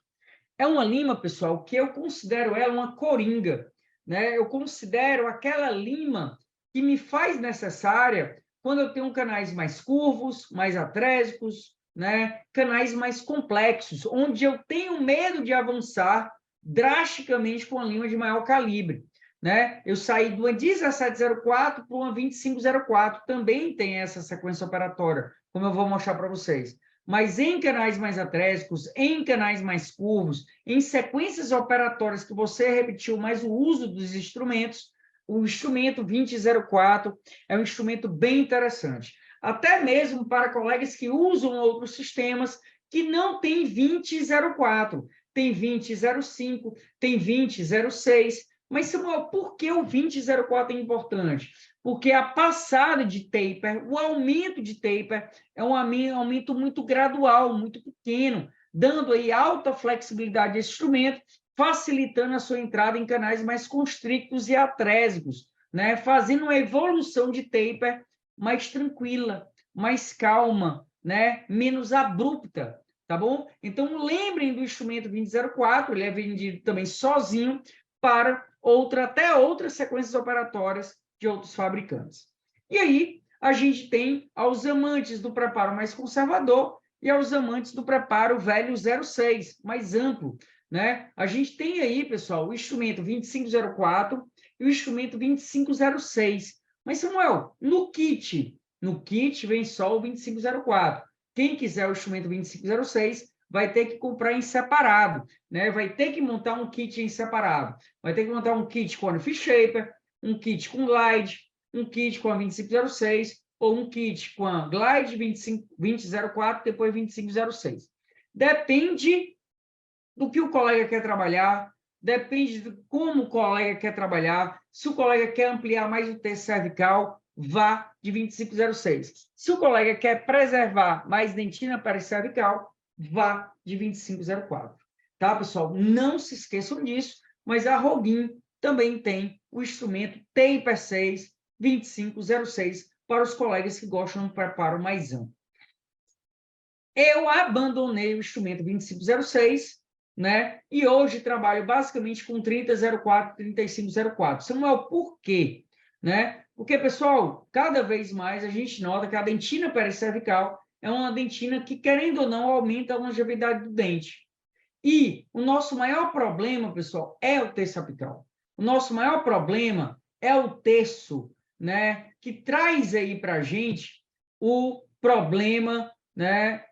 É uma lima, pessoal, que eu considero ela uma coringa, né? Eu considero aquela lima que me faz necessária quando eu tenho canais mais curvos, mais atrésicos, né? Canais mais complexos, onde eu tenho medo de avançar drasticamente com a lima de maior calibre, né? Eu saí de uma 1704 para uma 2504, também tem essa sequência operatória, como eu vou mostrar para vocês. Mas em canais mais atrésicos, em canais mais curvos, em sequências operatórias que você repetiu mais o uso dos instrumentos, o instrumento 2004 é um instrumento bem interessante. até mesmo para colegas que usam outros sistemas que não tem 2004, tem 2005, tem 2006. Mas, Samuel, por que o 2004 é importante? Porque a passada de taper, o aumento de taper, é um aumento muito gradual, muito pequeno, dando aí alta flexibilidade desse instrumento, facilitando a sua entrada em canais mais constrictos e atrésicos, né? Fazendo uma evolução de taper mais tranquila, mais calma, né? Menos abrupta, tá bom? Então, lembrem do instrumento 2004, ele é vendido também sozinho para até outras sequências operatórias de outros fabricantes. E aí, a gente tem aos amantes do preparo mais conservador e aos amantes do preparo velho 06, mais amplo, né? A gente tem aí, pessoal, o instrumento 2504 e o instrumento 2506. Mas, Samuel, no kit vem só o 2504. Quem quiser o instrumento 2506 vai ter que comprar em separado, né? Vai ter que montar um kit em separado. Vai ter que montar um kit com a Fish Shaper, um kit com Glide, um kit com a 2506 ou um kit com a Glide 2004, depois 2506. Depende do que o colega quer trabalhar, depende de como o colega quer trabalhar. Se o colega quer ampliar mais o terço cervical, vá de 2506. Se o colega quer preservar mais dentina pericervical, vá de 2504. Tá, pessoal? Não se esqueçam disso, mas a Roguin também tem o instrumento Taper 6 2506 para os colegas que gostam de um preparo mais amplo. Eu abandonei o instrumento 2506, né? E hoje trabalho basicamente com 3004, 3504. Samuel, por quê? Né? Porque, pessoal, cada vez mais a gente nota que a dentina pericervical é uma dentina que, querendo ou não, aumenta a longevidade do dente. E o nosso maior problema, pessoal, é o terço apical. O nosso maior problema é o terço, né? Que traz aí para a gente o problema, né?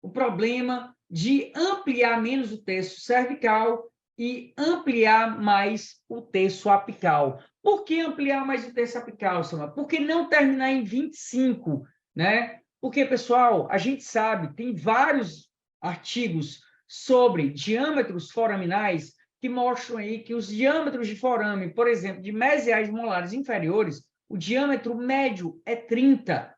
O problema de ampliar menos o terço cervical e ampliar mais o terço apical. Por que ampliar mais o terço apical, Samuel? Por que não terminar em 25, né? Porque, pessoal, a gente sabe, tem vários artigos sobre diâmetros foraminais que mostram aí que os diâmetros de forame, por exemplo, de mesiais molares inferiores, o diâmetro médio é 30.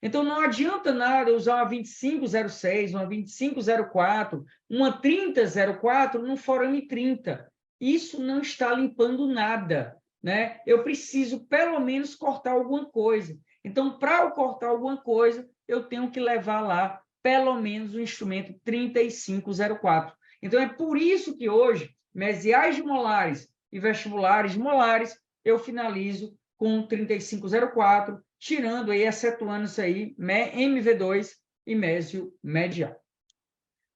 Então, não adianta nada eu usar uma 2506, uma 2504, uma 3004 no forame 30. Isso não está limpando nada, né? Eu preciso, pelo menos, cortar alguma coisa. Então, para eu cortar alguma coisa, eu tenho que levar lá, pelo menos, o instrumento 3504. Então, é por isso que hoje, mesiais de molares e vestibulares de molares, eu finalizo com 3504, tirando aí, excetuando isso aí, MV2 e mésio medial.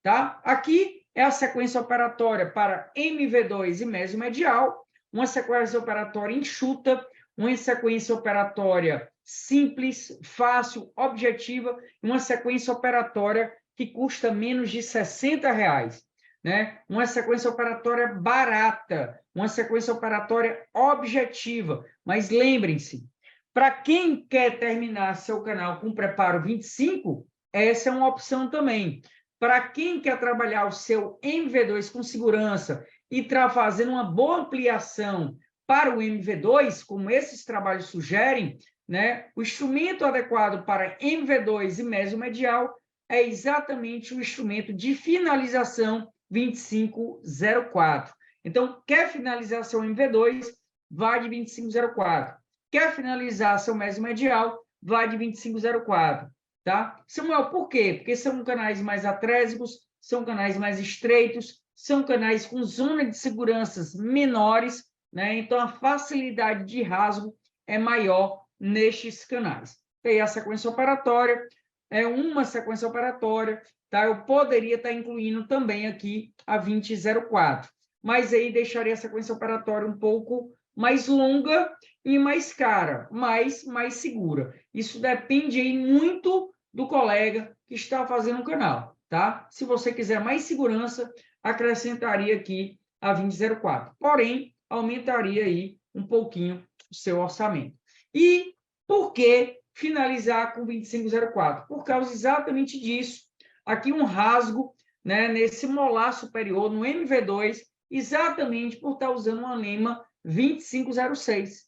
Tá? Aqui é a sequência operatória para MV2 e mésio medial, uma sequência operatória enxuta, uma sequência operatória simples, fácil, objetiva, uma sequência operatória que custa menos de R$60, né? Uma sequência operatória barata, uma sequência operatória objetiva. Mas lembrem-se, para quem quer terminar seu canal com preparo 25, essa é uma opção também. Para quem quer trabalhar o seu MV2 com segurança e fazendo uma boa ampliação para o MV2, como esses trabalhos sugerem, né, o instrumento adequado para MV2 e mésio medial é exatamente o instrumento de finalização 2504. Então, quer finalizar seu MV2, vá de 2504. Quer finalizar seu mésio medial, vá de 2504. Tá? Samuel, por quê? Porque são canais mais atrésicos, são canais mais estreitos, são canais com zona de seguranças menores, né? Então a facilidade de rasgo é maior nestes canais. E aí a sequência operatória é uma sequência operatória, tá? Eu poderia estar incluindo também aqui a 2004, mas aí deixaria a sequência operatória um pouco mais longa e mais cara, mas mais segura. Isso depende aí muito do colega que está fazendo o canal, tá? Se você quiser mais segurança, acrescentaria aqui a 2004. Porém, aumentaria aí um pouquinho o seu orçamento. E por que finalizar com 2504? Por causa exatamente disso. Aqui um rasgo, né, nesse molar superior, no MV2, exatamente por estar usando uma lima 2506.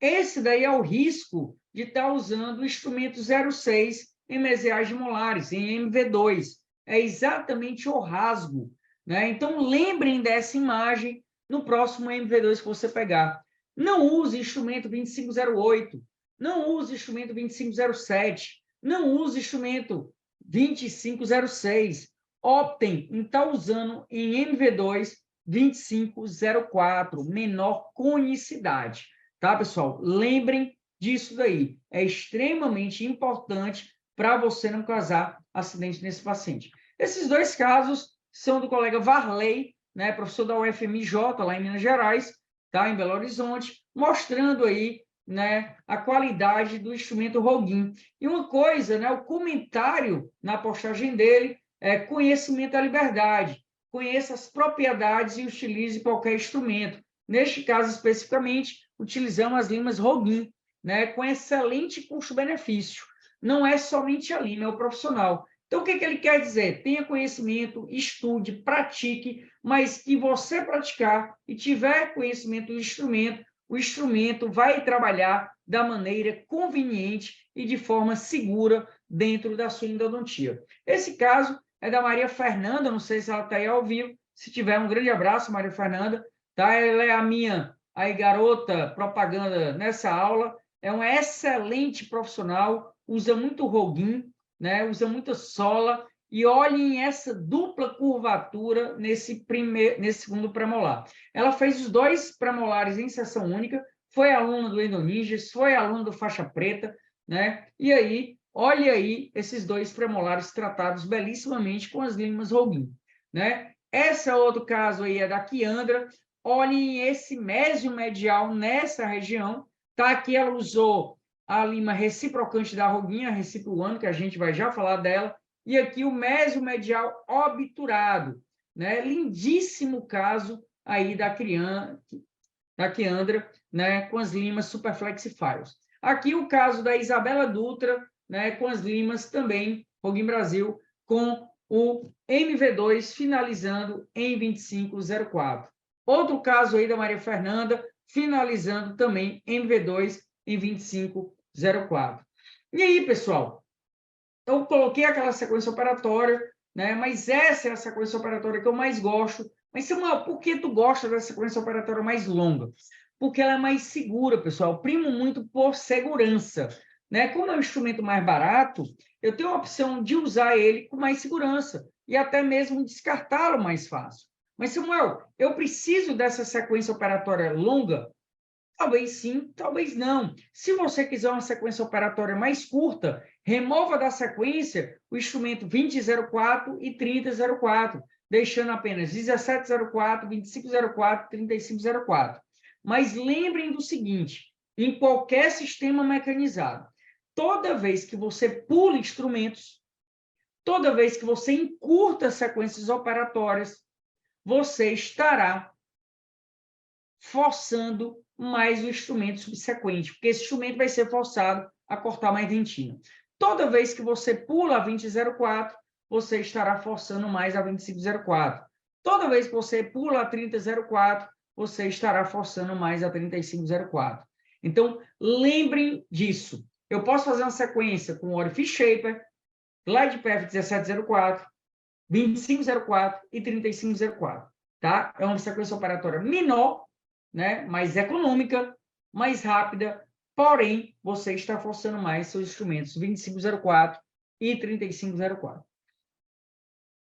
Esse daí é o risco de estar usando o instrumento 06 em meseagem molares, em MV2. É exatamente o rasgo, né? Então, lembrem dessa imagem no próximo MV2 que você pegar. Não use instrumento 2508, não use instrumento 2507, não use instrumento 2506. Optem em estar usando em MV2 2504, menor conicidade. Tá, pessoal? Lembrem disso daí. É extremamente importante para você não causar acidente nesse paciente. Esses dois casos são do colega Varley, né, professor da UFMJ, lá em Minas Gerais, tá, em Belo Horizonte, mostrando aí, né, a qualidade do instrumento Roguin. E uma coisa, né, o comentário na postagem dele é: conhecimento à liberdade, conheça as propriedades e utilize qualquer instrumento. Neste caso, especificamente, utilizamos as limas Roguin, né, com excelente custo-benefício. Não é somente a lima, é o profissional. Então, o que ele quer dizer? Tenha conhecimento, estude, pratique, mas que você praticar e tiver conhecimento do instrumento, o instrumento vai trabalhar da maneira conveniente e de forma segura dentro da sua endodontia. Esse caso é da Maria Fernanda, não sei se ela está aí ao vivo. Se tiver, um grande abraço, Maria Fernanda. Tá? Ela é a minha aí, garota propaganda nessa aula. É uma excelente profissional, usa muito Roguin, né? Usa muita sola, e olhem essa dupla curvatura nesse segundo premolar. Ela fez os dois premolares em sessão única, foi aluna do Endoninjas, foi aluna do Faixa Preta, né? E aí, olha aí esses dois premolares tratados belissimamente com as limas Roguin, né? Esse outro caso aí é da Kiandra. Olhem esse mésio medial nessa região, tá? Aqui ela usou a lima reciprocante da Roguin, a Recipro One, que a gente vai já falar dela, e aqui o mésio medial obturado, né? Lindíssimo caso aí da Kiandra, né? Com as limas Superflex Files. Aqui o caso da Isabela Dutra, né? Com as limas também Roguin Brasil, com o MV2 finalizando em 2504. Outro caso aí da Maria Fernanda, finalizando também MV2 em 2504. E aí, pessoal, eu coloquei aquela sequência operatória, né? Mas essa é a sequência operatória que eu mais gosto. Mas, Samuel, por que tu gosta da sequência operatória mais longa? Porque ela é mais segura, pessoal. Eu primo muito por segurança, né? Como é um instrumento mais barato, eu tenho a opção de usar ele com mais segurança e até mesmo descartá-lo mais fácil. Mas, Samuel, eu preciso dessa sequência operatória longa? Talvez sim, talvez não. Se você quiser uma sequência operatória mais curta, remova da sequência o instrumento 2004 e 3004, deixando apenas 1704, 2504, 3504. Mas lembrem do seguinte: em qualquer sistema mecanizado, toda vez que você pula instrumentos, toda vez que você encurta sequências operatórias, você estará forçando mais o instrumento subsequente, porque esse instrumento vai ser forçado a cortar mais dentina. Toda vez que você pula a 2004, você estará forçando mais a 2504. Toda vez que você pula a 3004, você estará forçando mais a 3504. Então, lembrem disso. Eu posso fazer uma sequência com Orifice Shaper, GlidePath 1704, 2504 e 3504. Tá? É uma sequência operatória menor, né? Mais econômica, mais rápida, porém, você está forçando mais seus instrumentos 2504 e 3504.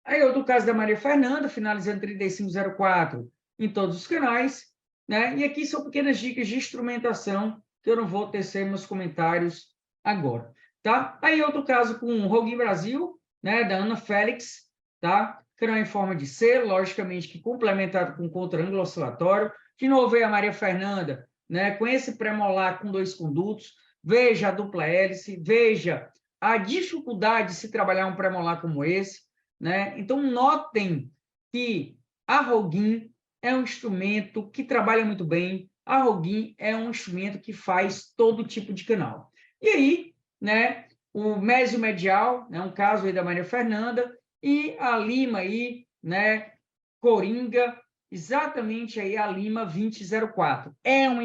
Aí, outro caso da Maria Fernanda, finalizando 3504 em todos os canais, né? E aqui são pequenas dicas de instrumentação que eu não vou tecer meus comentários agora, tá? Aí, outro caso com o Roguin Brasil, né? Da Ana Félix, tá? Canal em forma de C, logicamente que complementado com contra-ângulo oscilatório. De novo, aí a Maria Fernanda, né? Com esse premolar com 2 condutos, veja a dupla hélice, veja a dificuldade de se trabalhar um premolar como esse, né? Então, notem que a Roguin é um instrumento que trabalha muito bem, a Roguin é um instrumento que faz todo tipo de canal. E aí, né, o mesomedial, né, um caso aí da Maria Fernanda, e a lima aí, né, Coringa, exatamente aí a lima 2004. É um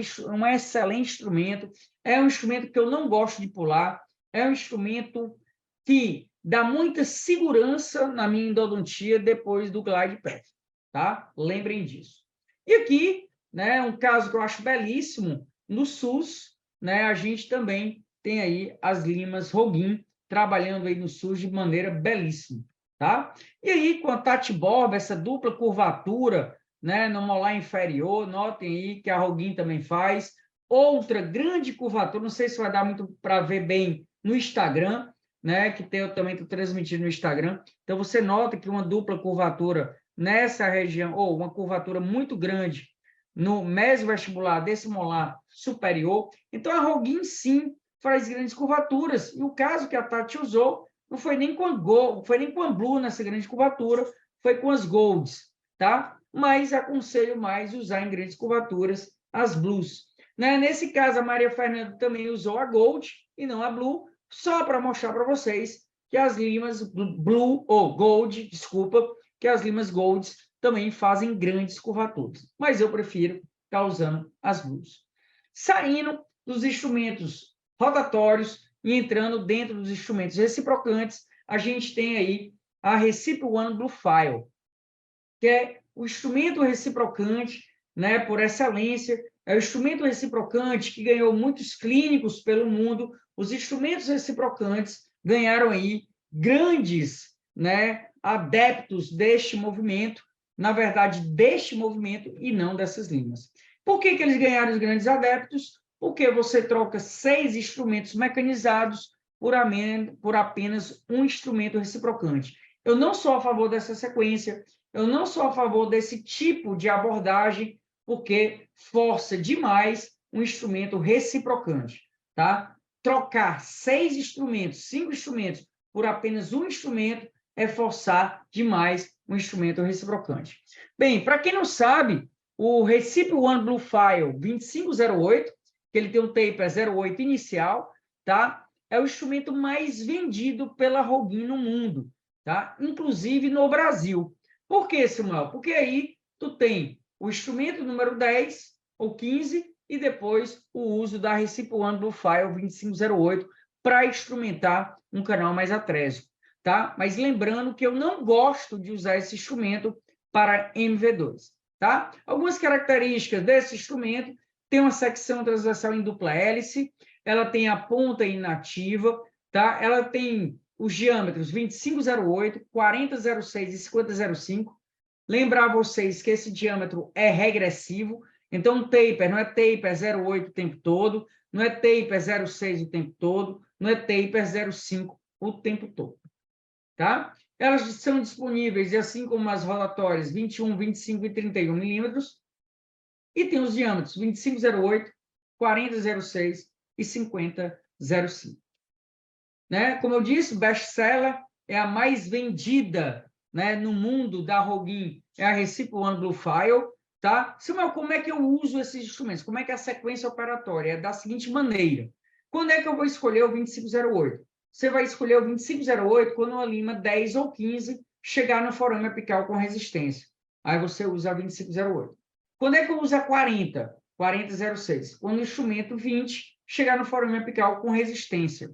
excelente instrumento, é um instrumento que eu não gosto de pular, é um instrumento que dá muita segurança na minha endodontia depois do glide path, tá? Lembrem disso. E aqui, né, um caso que eu acho belíssimo, no SUS, né, a gente também tem aí as limas Roguin trabalhando aí no SUS de maneira belíssima, tá? E aí, com a Tati Borba, essa dupla curvatura, né, no molar inferior, notem aí que a Roguin também faz. Outra grande curvatura, não sei se vai dar muito para ver bem no Instagram, né, que eu também estou transmitindo no Instagram. Então, você nota que uma dupla curvatura nessa região, ou uma curvatura muito grande no mesovestibular desse molar superior. Então, a Roguin, sim, faz grandes curvaturas. E o caso que a Tati usou não foi nem com a Gold, foi nem com a Blue nessa grande curvatura, foi com as Golds, tá? Mas aconselho mais usar em grandes curvaturas as Blues. Né? Nesse caso, a Maria Fernanda também usou a Gold e não a Blue, só para mostrar para vocês que as limas Blue, ou Gold, desculpa, que as limas Golds também fazem grandes curvaturas. Mas eu prefiro estar usando as Blues. Saindo dos instrumentos rotatórios e entrando dentro dos instrumentos reciprocantes, a gente tem aí a Recipro One Blue File, que é o instrumento reciprocante, né, por excelência, é o instrumento reciprocante que ganhou muitos clínicos pelo mundo. Os instrumentos reciprocantes ganharam aí grandes, né, adeptos deste movimento, na verdade, deste movimento e não dessas limas. Por que eles ganharam os grandes adeptos? Porque você troca 6 instrumentos mecanizados por apenas um instrumento reciprocante. Eu não sou a favor dessa sequência, eu não sou a favor desse tipo de abordagem, porque força demais um instrumento reciprocante, tá? Trocar 6 instrumentos, 5 instrumentos, por apenas um instrumento é forçar demais um instrumento reciprocante. Bem, para quem não sabe, o Recipro One Blue File 2508, que ele tem um taper 08 inicial, tá? É o instrumento mais vendido pela Roguin no mundo, tá? Inclusive no Brasil. Por que, Samuel? Porque aí tu tem o instrumento número 10 ou 15 e depois o uso da Recipro One Blue File 2508 para instrumentar um canal mais atrésico, tá? Mas lembrando que eu não gosto de usar esse instrumento para MV2, tá? Algumas características desse instrumento: tem uma secção transversal em dupla hélice, ela tem a ponta inativa, tá? Ela tem os diâmetros 2508, 4006 e 5005. Lembrar vocês que esse diâmetro é regressivo, então o taper não é taper 08 o tempo todo, não é taper 06 o tempo todo, não é taper 05 o tempo todo, tá? Elas são disponíveis, assim como as rotatórias, 21, 25 e 31 milímetros, e tem os diâmetros 2508, 4006 e 5005. Né? Como eu disse, best-seller é a mais vendida, né, no mundo da Roguin, é a Recipro One Blue File, tá? Samuel, como é que eu uso esses instrumentos? Como é que é a sequência operatória? É da seguinte maneira: quando é que eu vou escolher o 2508? Você vai escolher o 2508 quando uma lima 10 ou 15 chegar no forame apical com resistência. Aí você usa a 2508. Quando é que eu uso a 40? 4006. Quando o instrumento 20 chegar no forame apical com resistência.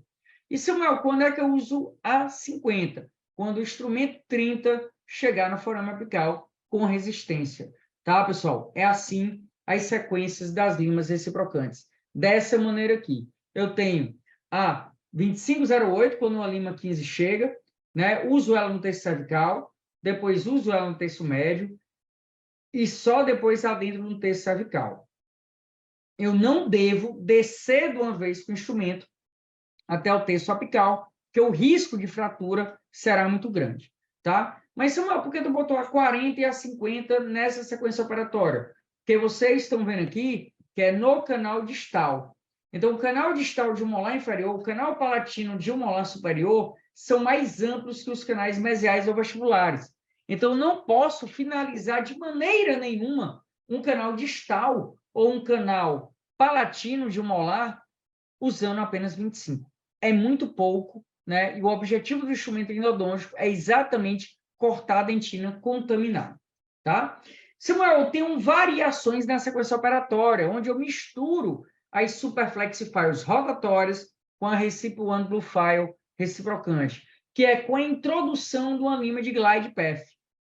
E, Samuel, quando é que eu uso a 50? Quando o instrumento 30 chegar no forame apical com resistência. Tá, pessoal? É assim as sequências das limas reciprocantes. Dessa maneira aqui. Eu tenho a 2508, quando uma lima 15 chega, né? Uso ela no terço cervical, depois uso ela no terço médio, e só depois adentro no terço cervical. Eu não devo descer de uma vez com o instrumento até o terço apical, que o risco de fratura será muito grande, tá? Mas, Samuel, por que tu botou a 40 e a 50 nessa sequência operatória? Porque vocês estão vendo aqui que é no canal distal. Então, o canal distal de um molar inferior, o canal palatino de um molar superior, são mais amplos que os canais mesiais ou vestibulares. Então, não posso finalizar de maneira nenhuma um canal distal ou um canal palatino de 1 molar usando apenas 25. É muito pouco, né? E o objetivo do instrumento endodôntico é exatamente cortar a dentina contaminada, tá? Samuel, eu tenho variações na sequência operatória, onde eu misturo as Superflex Files rotatórias com a Recip One Blue File reciprocante, que é com a introdução de uma lima de glide path,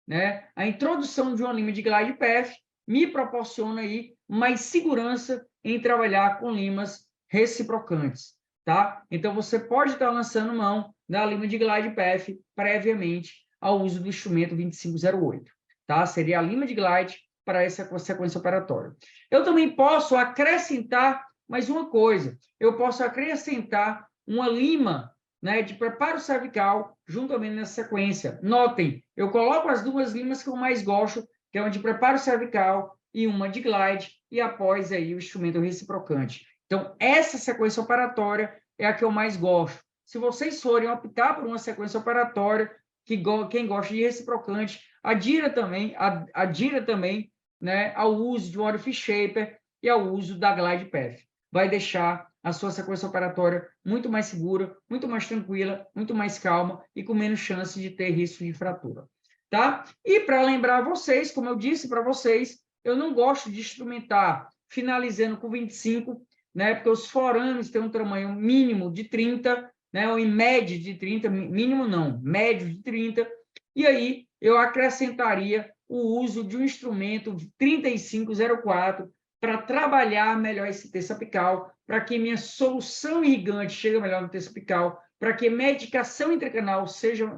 né? A introdução de uma lima de glide path me proporciona aí mais segurança em trabalhar com limas reciprocantes, tá? Então, você pode estar lançando mão da lima de glide path previamente ao uso do instrumento 2508, tá? Seria a lima de glide para essa sequência operatória. Eu também posso acrescentar mais uma coisa. Eu posso acrescentar uma lima, né, de preparo cervical juntamente nessa sequência. Notem, eu coloco as duas limas que eu mais gosto, que é uma de preparo cervical e uma de glide, e após aí o instrumento reciprocante. Então, essa sequência operatória é a que eu mais gosto. Se vocês forem optar por uma sequência operatória, quem gosta de reciprocante, adira também, né, ao uso de um Orifice Shaper e ao uso da Glide Path. Vai deixar a sua sequência operatória muito mais segura, muito mais tranquila, muito mais calma e com menos chance de ter risco de fratura. Tá? E para lembrar vocês, como eu disse para vocês, eu não gosto de instrumentar finalizando com 25, né? Porque os forames têm um tamanho mínimo de 30, né? Ou em média de 30, mínimo não, médio de 30, e aí eu acrescentaria o uso de um instrumento 3504 para trabalhar melhor esse terço apical, para que minha solução irrigante chegue melhor no terço apical, para que medicação intracanal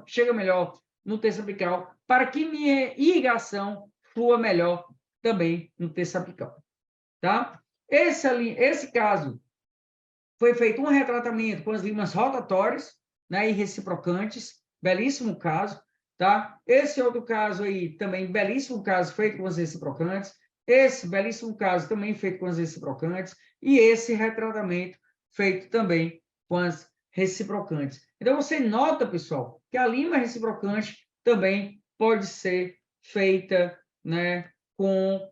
chegue melhor no terço apical, para que minha irrigação flua melhor também no terço apical. Tá? Esse caso foi feito um retratamento com as limas rotatórias, né, e reciprocantes, belíssimo caso, tá? Esse outro caso aí, também belíssimo caso, feito com as reciprocantes, esse belíssimo caso também feito com as reciprocantes, e esse retratamento feito também com as reciprocantes. Então, você nota, pessoal, que a lima reciprocante também pode ser feita, né, com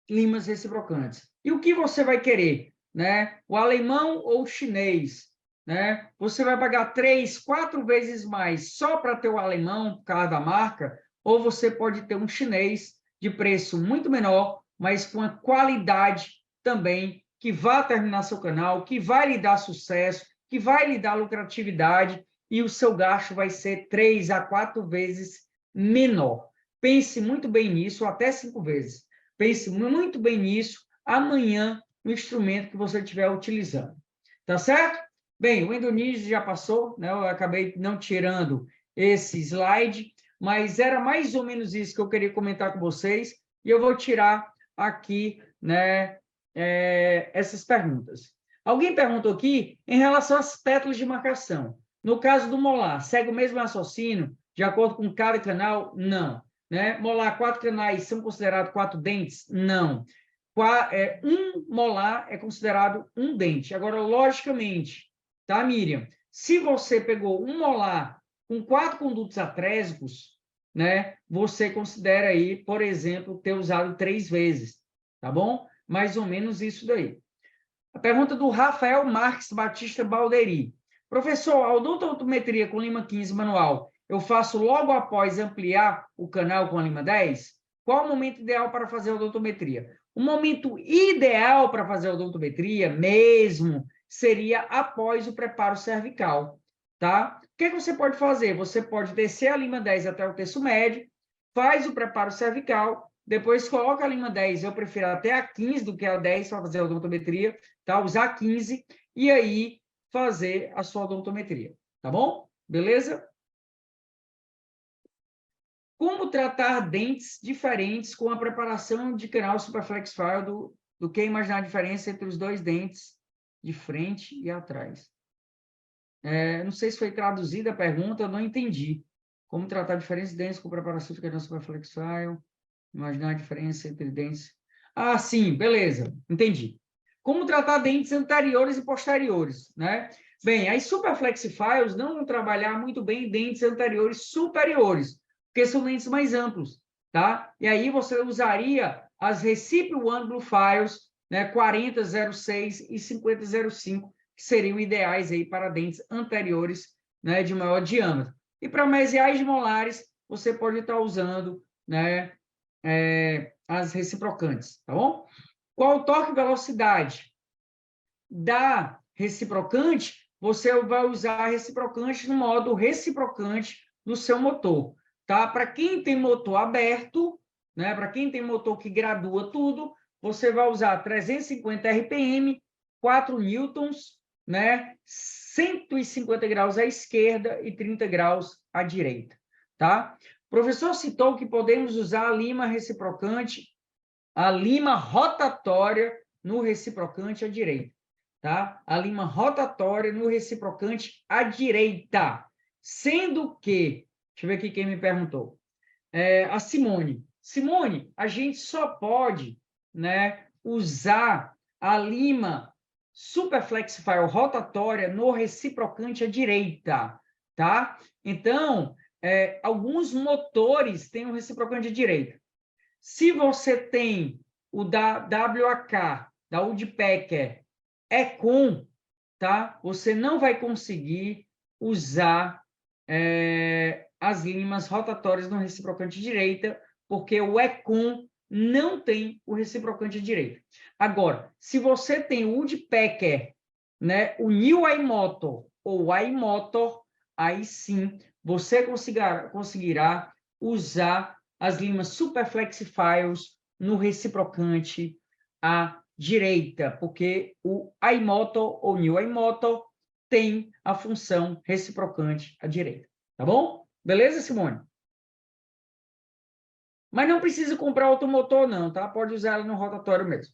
limas reciprocantes. E o que você vai querer? Né? O alemão ou o chinês? Né? Você vai pagar 3, 4 vezes mais só para ter o alemão, por causa da marca, ou você pode ter um chinês de preço muito menor, mas com a qualidade também que vai terminar seu canal, que vai lhe dar sucesso, que vai lhe dar lucratividade, e o seu gasto vai ser 3 a 4 vezes menor. Pense muito bem nisso, até 5 vezes. Pense muito bem nisso amanhã no instrumento que você estiver utilizando. Tá certo? Bem, o Endonise já passou, né? Eu acabei não tirando esse slide, mas era mais ou menos isso que eu queria comentar com vocês, e eu vou tirar aqui, né, essas perguntas. Alguém perguntou aqui em relação às pétalas de marcação. No caso do molar, segue o mesmo raciocínio de acordo com cada canal? Não. Né? Molar, 4 canais são considerados 4 dentes? Não. Um molar é considerado um dente. Agora, logicamente, tá, Miriam? Se você pegou um molar com 4 condutos atrésicos, né, você considera aí, por exemplo, ter usado 3 vezes, tá bom? Mais ou menos isso daí. A pergunta do Rafael Marques Batista Balderi. Professor, a odontometria com lima 15 manual, eu faço logo após ampliar o canal com a lima 10? Qual o momento ideal para fazer a odontometria? O momento ideal para fazer a odontometria mesmo seria após o preparo cervical, tá? O que você pode fazer? Você pode descer a lima 10 até o terço médio, faz o preparo cervical, depois coloca a lima 10, eu prefiro até a 15 do que a 10 para fazer a odontometria, tá? Usar 15 e aí fazer a sua odontometria, tá bom? Beleza? Como tratar dentes diferentes com a preparação de canal Superflex File do que imaginar a diferença entre os dois dentes de frente e atrás? Não sei se foi traduzida a pergunta, eu não entendi. Como tratar diferentes dentes com preparação de canal Superflex File? Imaginar a diferença entre dentes... Ah, sim, beleza, entendi. Como tratar dentes anteriores e posteriores, né? Bem, as Superflex Files não vão trabalhar muito bem dentes anteriores superiores, porque são dentes mais amplos, tá? E aí você usaria as Recipe One Blue Files, né, 4006 e 5005, que seriam ideais aí para dentes anteriores, né, de maior diâmetro. E para mesiais molares, você pode estar usando, né, as reciprocantes, tá bom? Qual o torque e velocidade da reciprocante? Você vai usar a reciprocante no modo reciprocante do seu motor, tá? Para quem tem motor aberto, né, para quem tem motor que gradua tudo, você vai usar 350 RPM, 4 newtons, né, 150 graus à esquerda e 30 graus à direita, tá? O professor citou que podemos usar a lima reciprocante, a lima rotatória no reciprocante à direita, tá? A lima rotatória no reciprocante à direita, sendo que, deixa eu ver aqui quem me perguntou, a Simone. Simone, a gente só pode, né, usar a lima Superflex File rotatória no reciprocante à direita, tá? Então, alguns motores têm um reciprocante à direita. Se você tem o da WAK, da Woodpecker, com, tá? Você não vai conseguir usar as limas rotatórias no reciprocante direita, porque o ECOM não tem o reciprocante direito. Agora, se você tem o Woodpecker, né, o New iMotor ou iMotor, aí sim você conseguirá usar as limas Superflex Files no reciprocante à direita, porque o iMotor ou New iMotor tem a função reciprocante à direita. Tá bom? Beleza, Simone? Mas não precisa comprar outro motor, não, tá? Pode usar ela no rotatório mesmo.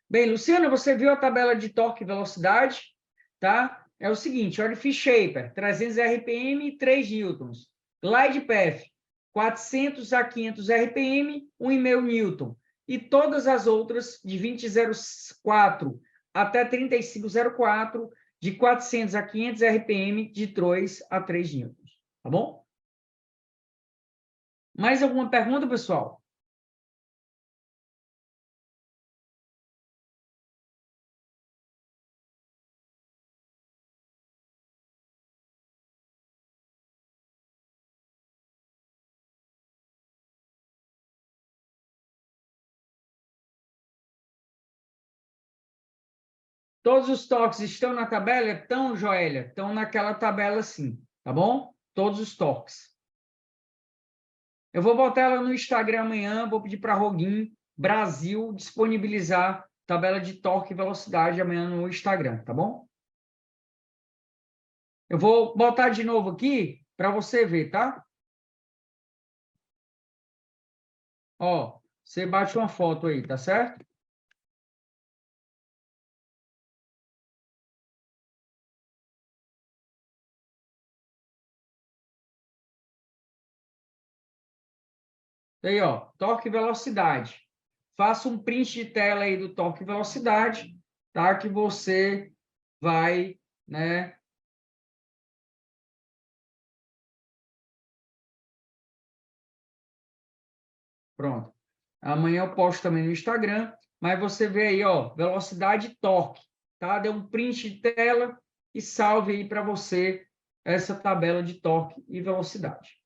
Bem, Luciana, você viu a tabela de torque e velocidade, tá? É o seguinte, Orifice Shaper, 300 RPM, 3 newtons. Glide Path, 400 a 500 RPM, 1,5 newton. E todas as outras de 20,04 até 35,04, de 400 a 500 RPM, de 2 a 3 newtons. Tá bom? Mais alguma pergunta, pessoal? Todos os torques estão na tabela? Estão, Joélia? Estão naquela tabela sim, tá bom? Todos os torques. Eu vou botar ela no Instagram amanhã, vou pedir para a Roguin Brasil disponibilizar tabela de torque e velocidade amanhã no Instagram, tá bom? Eu vou botar de novo aqui para você ver, tá? Ó, você bate uma foto aí, tá certo? Aí, ó, torque e velocidade. Faça um print de tela aí do torque e velocidade, tá? Que você vai, né? Pronto. Amanhã eu posto também no Instagram, mas você vê aí, ó, velocidade e torque, tá? Dê um print de tela e salve aí para você essa tabela de torque e velocidade.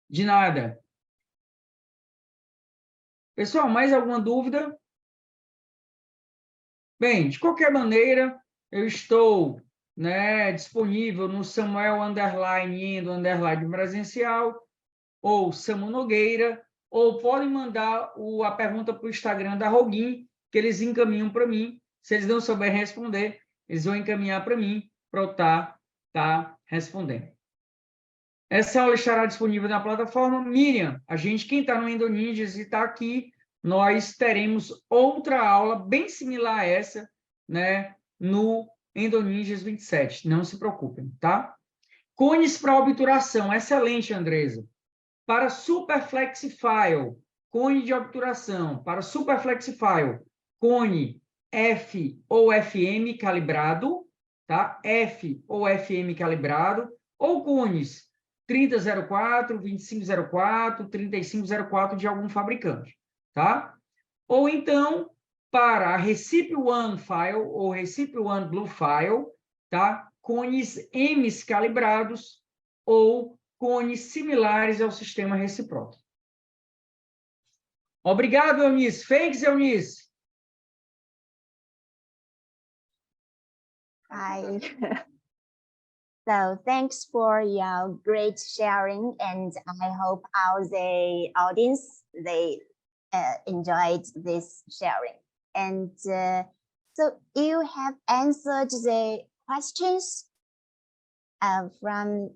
De nada. Pessoal, mais alguma dúvida? Bem, de qualquer maneira, eu estou, né, disponível no Samuel Endo presencial ou Samu Nogueira, ou podem mandar a pergunta para o Instagram da Roguin, que eles encaminham para mim. Se eles não souberem responder, eles vão encaminhar para mim para eu estar respondendo. Essa aula estará disponível na plataforma. Miriam, quem está no Endo Ninjas e está aqui, nós teremos outra aula bem similar a essa, né, no Endo Ninjas 27. Não se preocupem, tá? Cones para obturação. Excelente, Andresa. Para Superflex File, cone de obturação. Para Superflex File, cone F ou FM calibrado, tá? F ou FM calibrado, ou cones 3004, 2504, 3504 de algum fabricante, tá? Ou então, para a Recipe One File ou Recipe One Blue File, tá? Cones M's calibrados ou cones similares ao sistema reciproque. Obrigado, Eunice. Thanks, Eunice. Hi. So thanks for your great sharing, and I hope all the audience they enjoyed this sharing. And so you have answered the questions from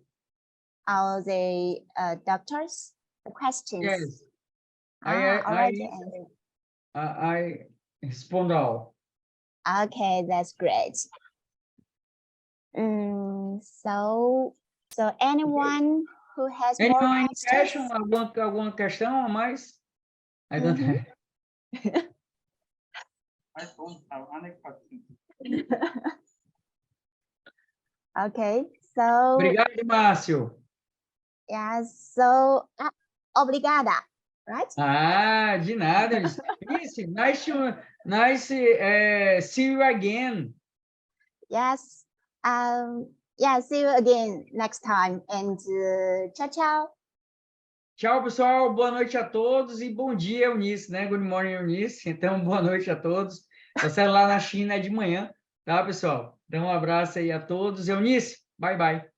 all the doctors. The questions. Yes. Already answered. I respond all. Okay, that's great. So anyone who has more Anyone questions? question? Alguma questão a mais? I don't have. I don't have any question. Okay, so Obrigado, Márcio. yeah, so obrigada, right? Ah, de nada, Eunice. Eunice, nice see you again. Yes. Yeah, see you again next time, and ciao, ciao. Tchau, pessoal. Boa noite a todos e bom dia, Eunice, né? Good morning, Eunice. Então, boa noite a todos. Você lá na China é de manhã, tá, pessoal? Então, um abraço aí a todos. Eunice, bye, bye.